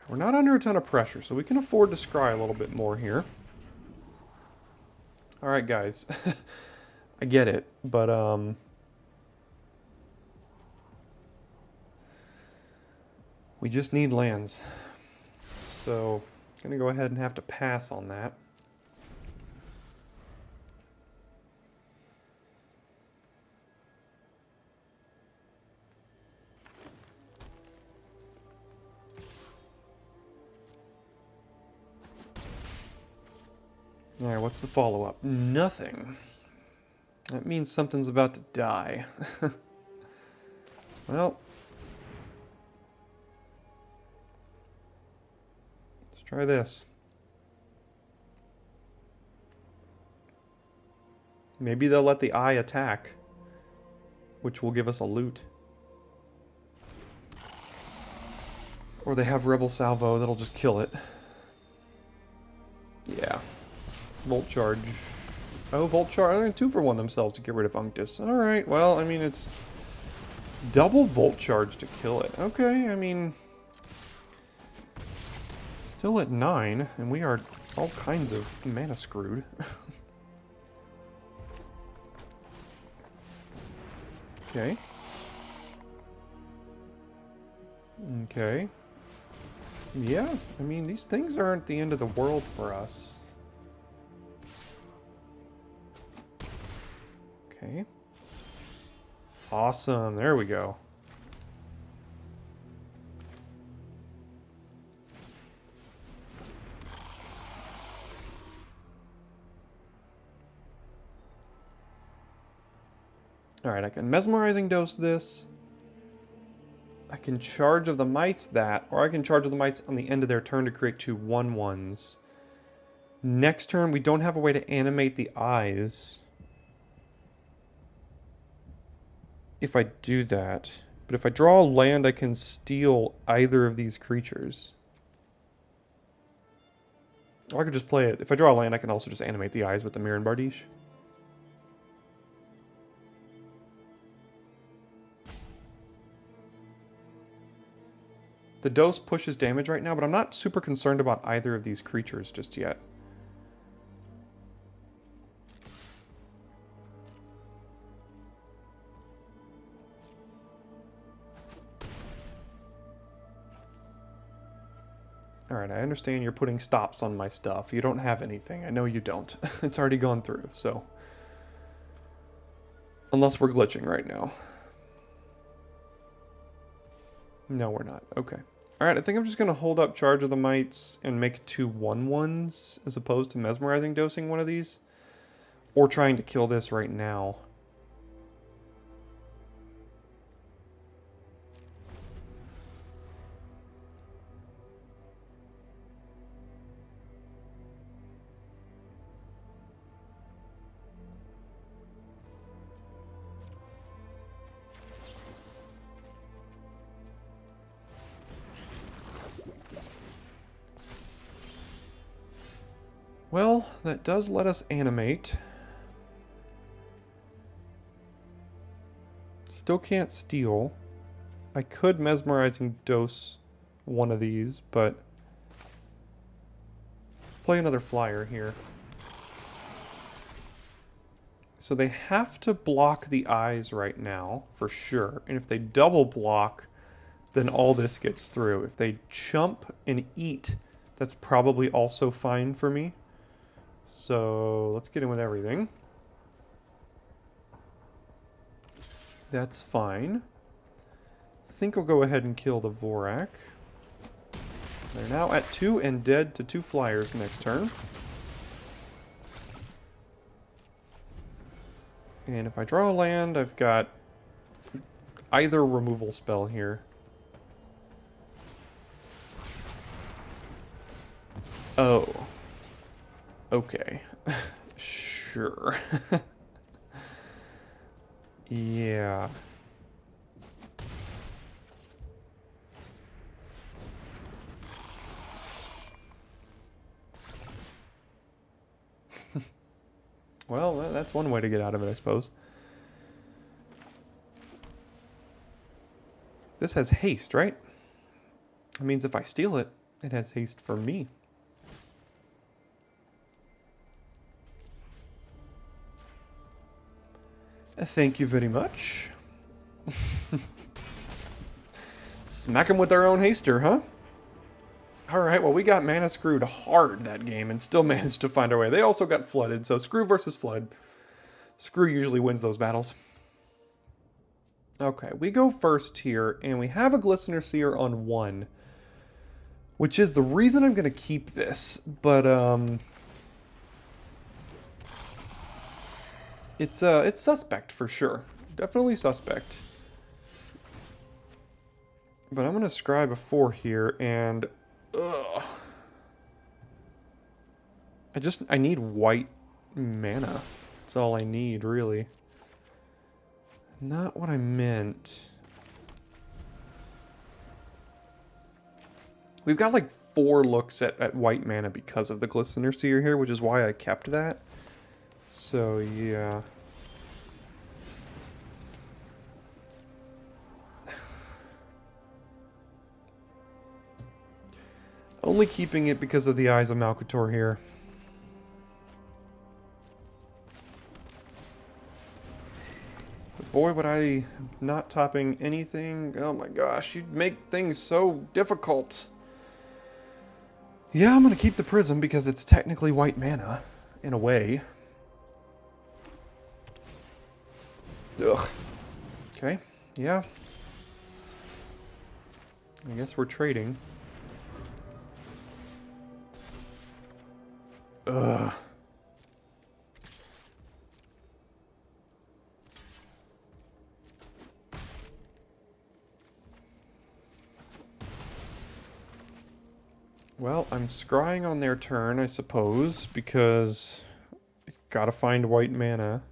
We're not under a ton of pressure, so we can afford to scry a little bit more here. Alright, guys. I get it, but, we just need lands. So, gonna go ahead and have to pass on that. Alright, what's the follow-up? Nothing. That means something's about to die. Well. Let's try this. Maybe they'll let the eye attack, which will give us a loot. Or they have Rebel Salvo that'll just kill it. Yeah. Volt Charge. Oh, Volt Charge. 2 for 1 themselves to get rid of Unctus. Alright, well, I mean, it's double Volt Charge to kill it. Okay, I mean, still at 9, and we are all kinds of mana screwed. Okay. Okay. Yeah, I mean, these things aren't the end of the world for us. Okay. Awesome, there we go. Alright, I can Mesmerizing Dose this. I can Charge of the Mites that, or I can Charge of the Mites on the end of their turn to create 2 1/1s. Next turn, we don't have a way to animate the eyes. If I do that. But if I draw a land, I can steal either of these creatures. Or I could just play it. If I draw a land, I can also just animate the eyes with the Mirren Bardiche. The dose pushes damage right now, but I'm not super concerned about either of these creatures just yet. Alright, I understand you're putting stops on my stuff. You don't have anything. I know you don't. It's already gone through, so. Unless we're glitching right now. No, we're not. Okay. Alright, I think I'm just going to hold up Charge of the Mites and make 2 1/1s as opposed to Mesmerizing Dosing one of these. Or trying to kill this right now. Well, that does let us animate. Still can't steal. I could Mesmerizing Dose one of these, but let's play another flyer here. So they have to block the eyes right now, for sure. And if they double block, then all this gets through. If they chump and eat, that's probably also fine for me. So let's get in with everything. That's fine. I think I'll go ahead and kill the Vorak. They're now at 2 and dead to 2 flyers next turn. And if I draw a land, I've got either removal spell here. Oh. Okay. Sure. Yeah. Well, that's one way to get out of it, I suppose. This has haste, right? That means if I steal it, it has haste for me. Thank you very much. Smack them with their own haster, huh? Alright, well, we got mana screwed hard that game and still managed to find our way. They also got flooded, so screw versus flood. Screw usually wins those battles. Okay, we go first here, and we have a Glistener Seer on 1. Which is the reason I'm going to keep this, but, it's suspect for sure. Definitely suspect. But I'm going to scry before here, and... Ugh. I need white mana. That's all I need, really. Not what I meant. We've got like 4 looks at white mana because of the Glistener Seer here, which is why I kept that. So, yeah. Only keeping it because of the Eyes of Malcator here. But boy, would I not topping anything. Oh my gosh, you'd make things so difficult. Yeah, I'm going to keep the Prism because it's technically white mana, in a way. Ugh. Okay, yeah. I guess we're trading. Ugh. Well, I'm scrying on their turn, I suppose, because gotta find white mana.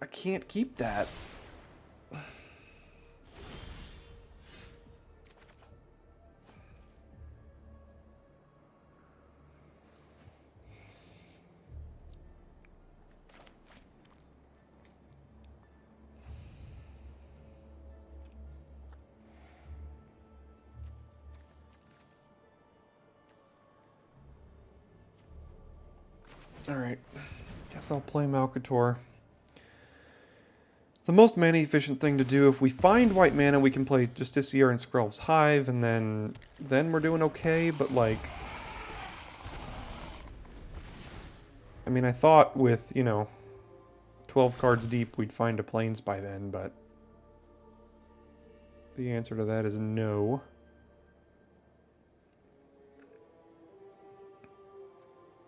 I can't keep that. Alright. Guess I'll play Malcator. It's the most mana efficient thing to do. If we find white mana, we can play Justiciar and Skrelv's Hive, and then we're doing okay, but like... I mean, I thought with, you know, 12 cards deep we'd find a Plains by then, but... the answer to that is no.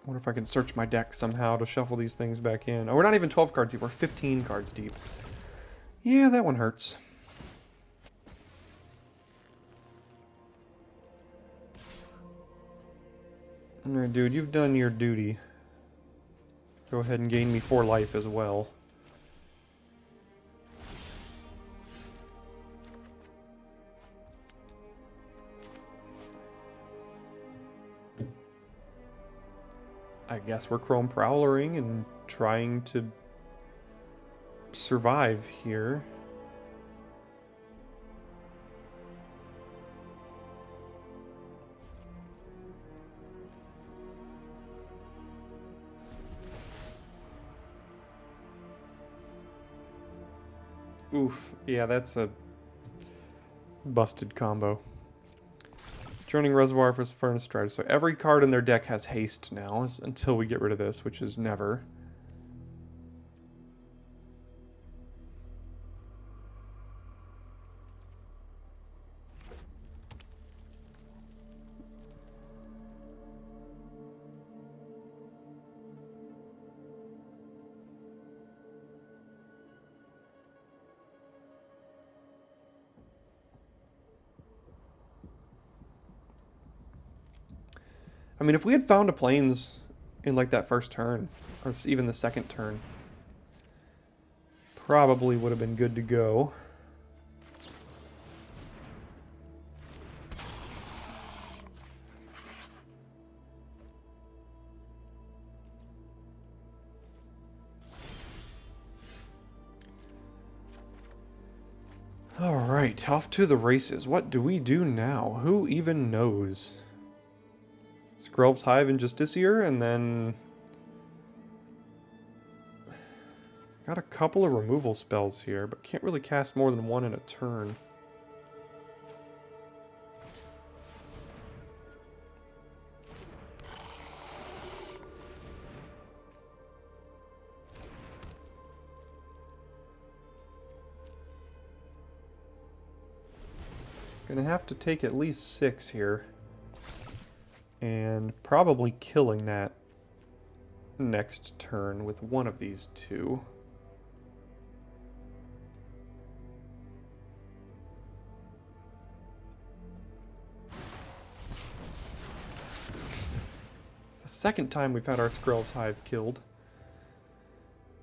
I wonder if I can search my deck somehow to shuffle these things back in. Oh, we're not even 12 cards deep, we're 15 cards deep. Yeah, that one hurts. Alright, dude, you've done your duty. Go ahead and gain me 4 life as well. I guess we're Chrome Prowlering and trying to survive here. Oof. Yeah, that's a busted combo. Droning Reservoir for Furnace Strider. So every card in their deck has haste now, until we get rid of this, which is never. I mean, if we had found a Plains in like that first turn, or even the second turn, probably would have been good to go. Alright, off to the races. What do we do now? Who even knows? Skrelv's Hive and Justiciar, and then... got a couple of removal spells here, but can't really cast more than one in a turn. Gonna have to take at least 6 here. And probably killing that next turn with one of these two. It's the second time we've had our Skrelv's Hive killed.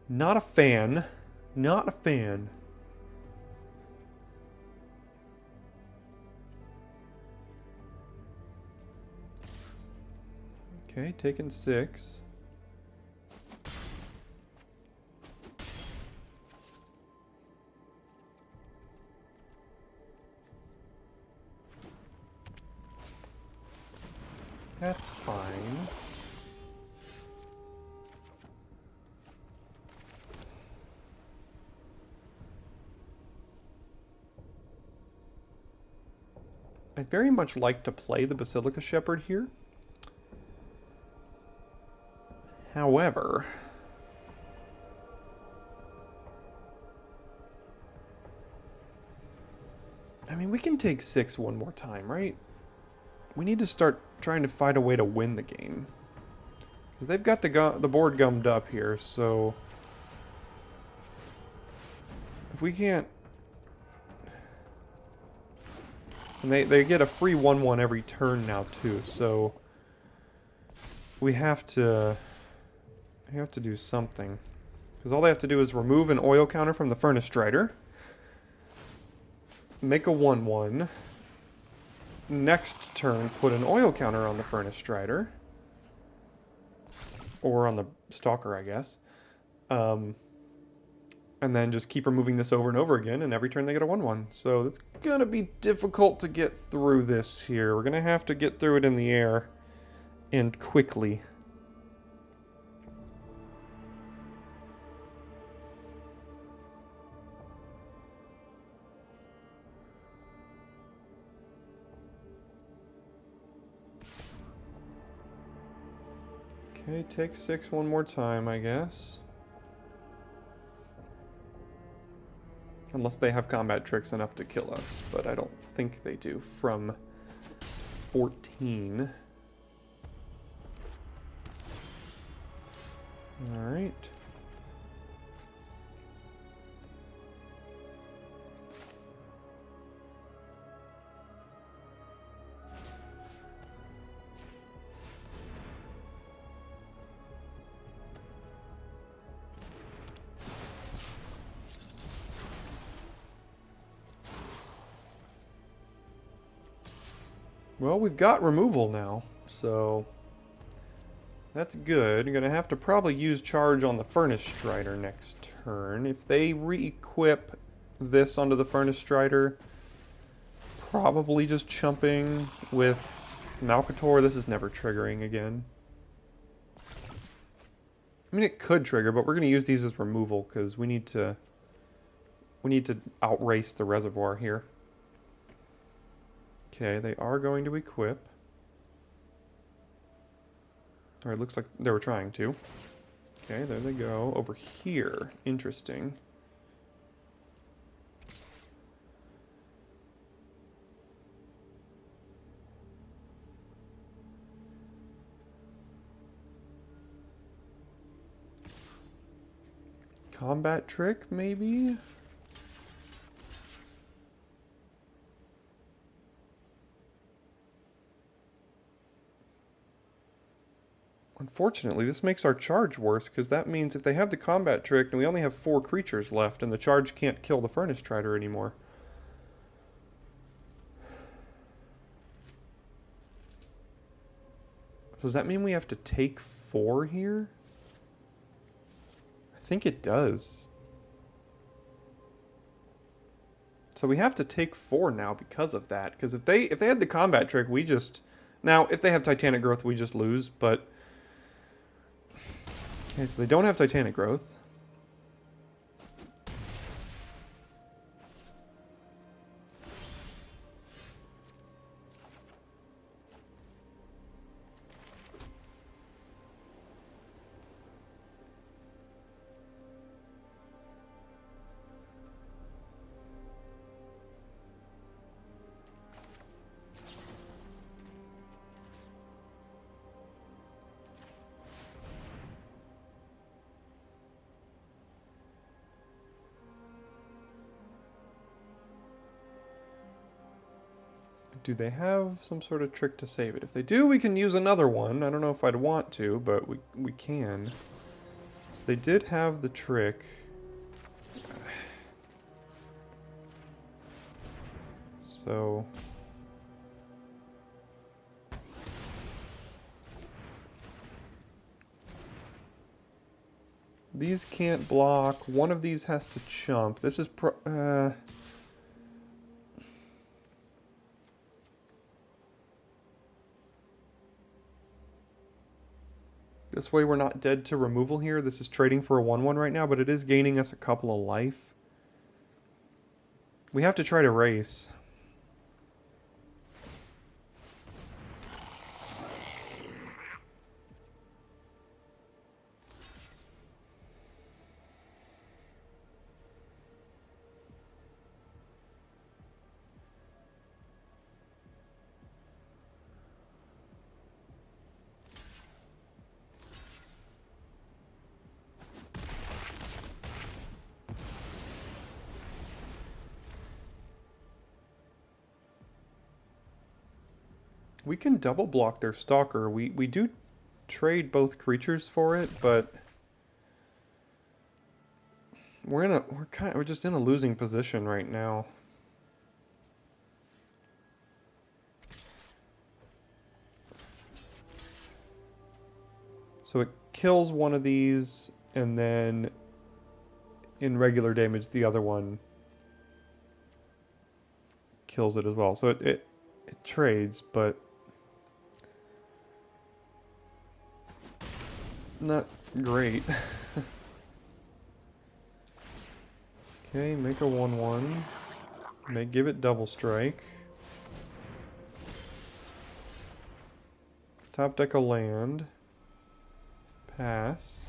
Not a fan. Not a fan. Okay, taking 6. That's fine. I'd very much like to play the Basilica Shepherd here. However, I mean, we can take 6 one more time, right? We need to start trying to find a way to win the game. Because they've got the board gummed up here, so... if we can't... and they get a free 1/1 every turn now, too, so... we have to... do something. Because all they have to do is remove an oil counter from the Furnace Strider. Make a 1/1. Next turn, put an oil counter on the Furnace Strider. Or on the Stalker, I guess. And then just keep removing this over and over again, and every turn they get a 1/1. So it's gonna be difficult to get through this here. We're gonna have to get through it in the air. And quickly. Okay, take 6 one more time, I guess. Unless they have combat tricks enough to kill us, but I don't think they do. From 14. Alright. Well, we've got removal now, so that's good. I'm going to have to probably use charge on the Furnace Strider next turn. If they re-equip this onto the Furnace Strider, probably just chumping with Malcator. This is never triggering again. I mean, it could trigger, but we're going to use these as removal because we need to outrace the reservoir here. Okay, they are going to equip. Or it looks like they were trying to. Okay, there they go. Over here. Interesting. Combat trick, maybe? Unfortunately, this makes our charge worse, because that means if they have the combat trick, and we only have 4 creatures left, and the charge can't kill the Furnace Strider anymore. So does that mean we have to take 4 here? I think it does. So we have to take 4 now because of that. Because if they had the combat trick, we just... Now, if they have Titanic Growth, we just lose, but... Okay, so they don't have Titanic Growth. Do they have some sort of trick to save it? If they do, we can use another one. I don't know if I'd want to, but we can. So they did have the trick. So... These can't block. One of these has to chump. This is This way we're not dead to removal here. This is trading for a 1/1 right now, but it is gaining us a couple of life. We have to try to race. We can double block their Stalker. We do trade both creatures for it, but we're just in a losing position right now. So it kills one of these, and then in regular damage the other one kills it as well. So it trades, but not great. Okay, make a 1/1. May give it double strike. Top deck a land. Pass.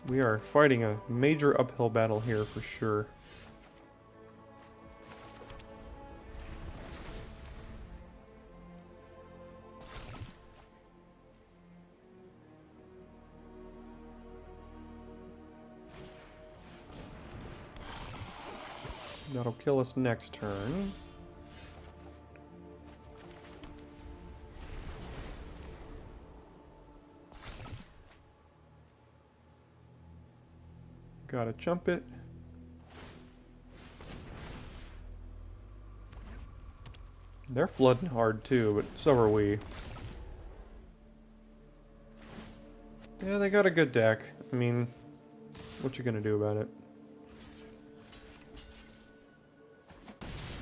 We are fighting a major uphill battle here for sure. That'll kill us next turn. Gotta jump it. They're flooding hard too, but so are we. Yeah, they got a good deck. I mean, what you gonna do about it?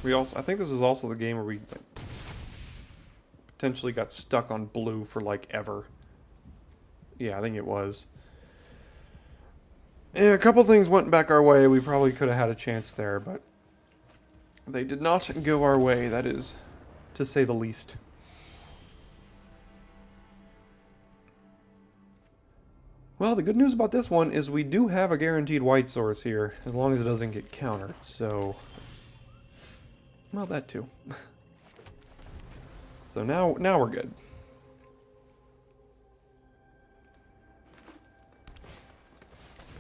I think this is also the game where we like, potentially got stuck on blue for like ever. Yeah, I think it was. Yeah, a couple things went back our way. We probably could have had a chance there, but they did not go our way. That is, to say the least. Well, the good news about this one is we do have a guaranteed white source here, as long as it doesn't get countered, so... Well, that too. So now we're good.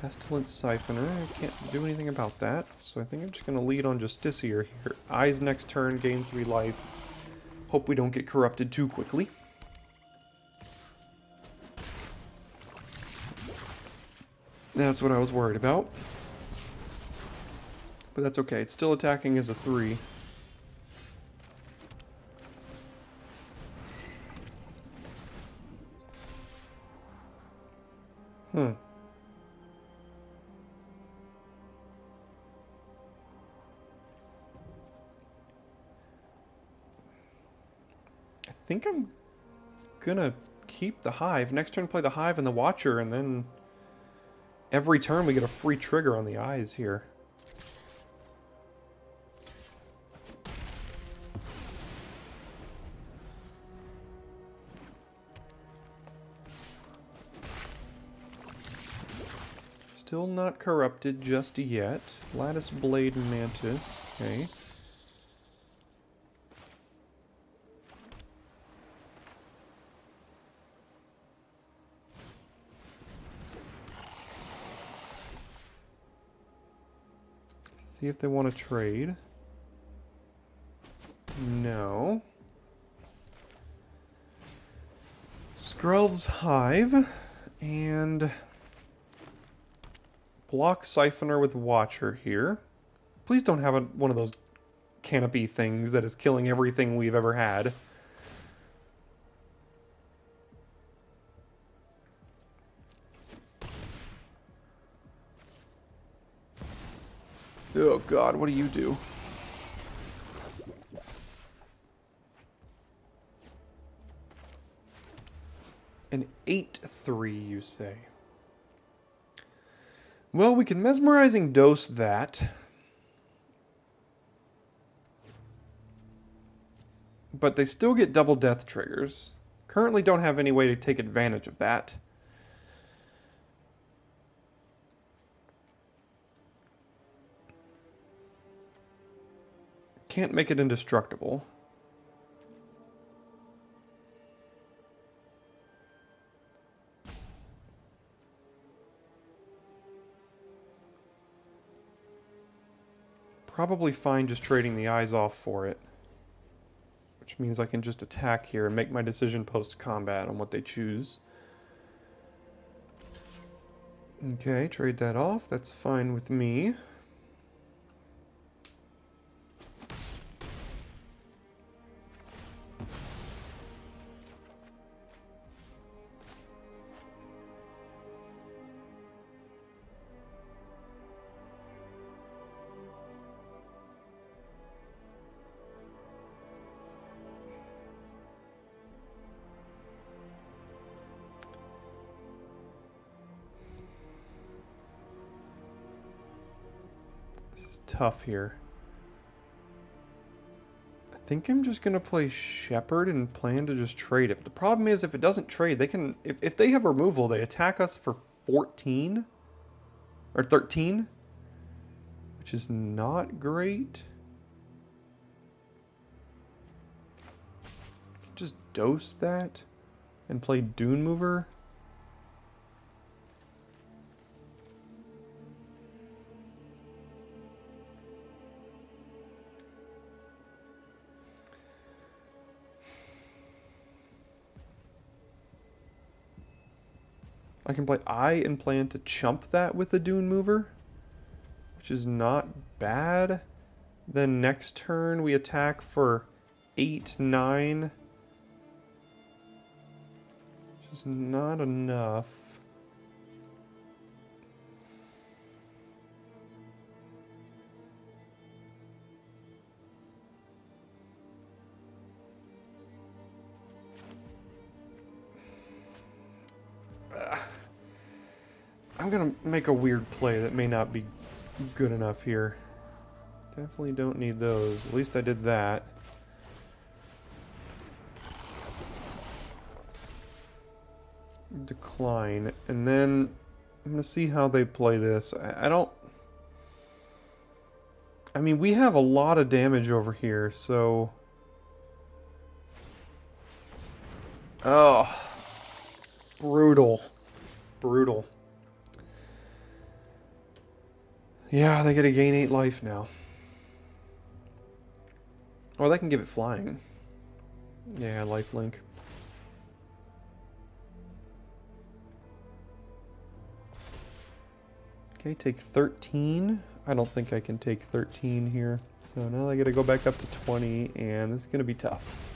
Pestilence Siphoner, I can't do anything about that, so I think I'm just going to lead on Justiciar here. Eyes next turn, gain 3 life. Hope we don't get corrupted too quickly. That's what I was worried about. But that's okay, it's still attacking as a 3. I think I'm gonna keep the Hive. Next turn play the Hive and the Watcher, and then every turn we get a free trigger on the eyes here. Still not corrupted just yet. Lattice Blade Mantis. Okay. See if they want to trade. No. Skrelv's Hive. And... block Siphoner with Watcher here. Please don't have one of those canopy things that is killing everything we've ever had. Oh god, what do you do? An 8-3, you say? Well, we can Mesmerizing Dose that. But they still get double death triggers. Currently don't have any way to take advantage of that. Can't make it indestructible. Probably fine just trading the eyes off for it. Which means I can just attack here and make my decision post-combat on what they choose. Okay, trade that off. That's fine with me. This is tough here. I think I'm just going to play Shepherd and plan to just trade it. But the problem is if it doesn't trade, they can... If they have removal, they attack us for 14? Or 13? Which is not great. I can just dose that and play Dune Mover. I can play Eye and plan to chump that with the Dune Mover, which is not bad. Then next turn we attack for 8, 9, which is not enough. I'm gonna make a weird play that may not be good enough here. Definitely don't need those. At least I did that. Decline. And then I'm gonna see how they play this. I don't... I mean, we have a lot of damage over here, so... Oh. Brutal. Brutal. Yeah, they get to gain 8 life now. Or they can give it flying. Yeah, lifelink. Okay, take 13. I don't think I can take 13 here. So now I gotta go back up to 20, and this is gonna be tough.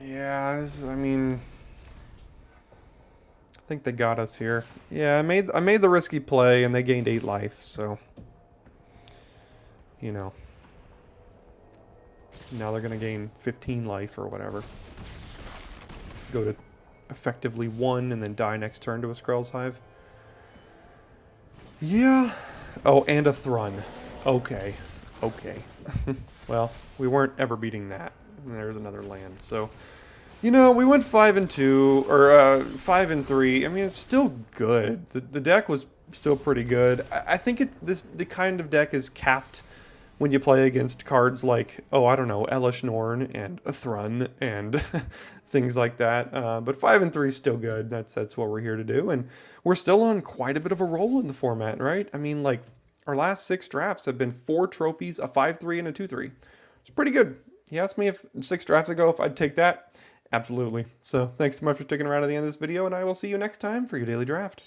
Yeah, I mean, I think they got us here. Yeah, I made the risky play, and they gained 8 life, so you know. Now they're gonna gain 15 life or whatever. Go to effectively 1 and then die next turn to a Skrull's Hive. Yeah. Oh, and a Thrun. Okay. Okay. Well, we weren't ever beating that. And there's another land, so... You know, we went 5-2, or 5-3. I mean, it's still good. The deck was still pretty good. I think the kind of deck is capped when you play against cards like, oh, I don't know, Elish Norn and a Thrun and things like that. But 5-3 is still good. That's what we're here to do. And we're still on quite a bit of a roll in the format, right? I mean, like, our last 6 drafts have been 4 trophies, a 5-3, and a 2-3. It's pretty good. He asked me if 6 drafts ago if I'd take that. Absolutely. So thanks so much for sticking around to the end of this video, and I will see you next time for your daily draft.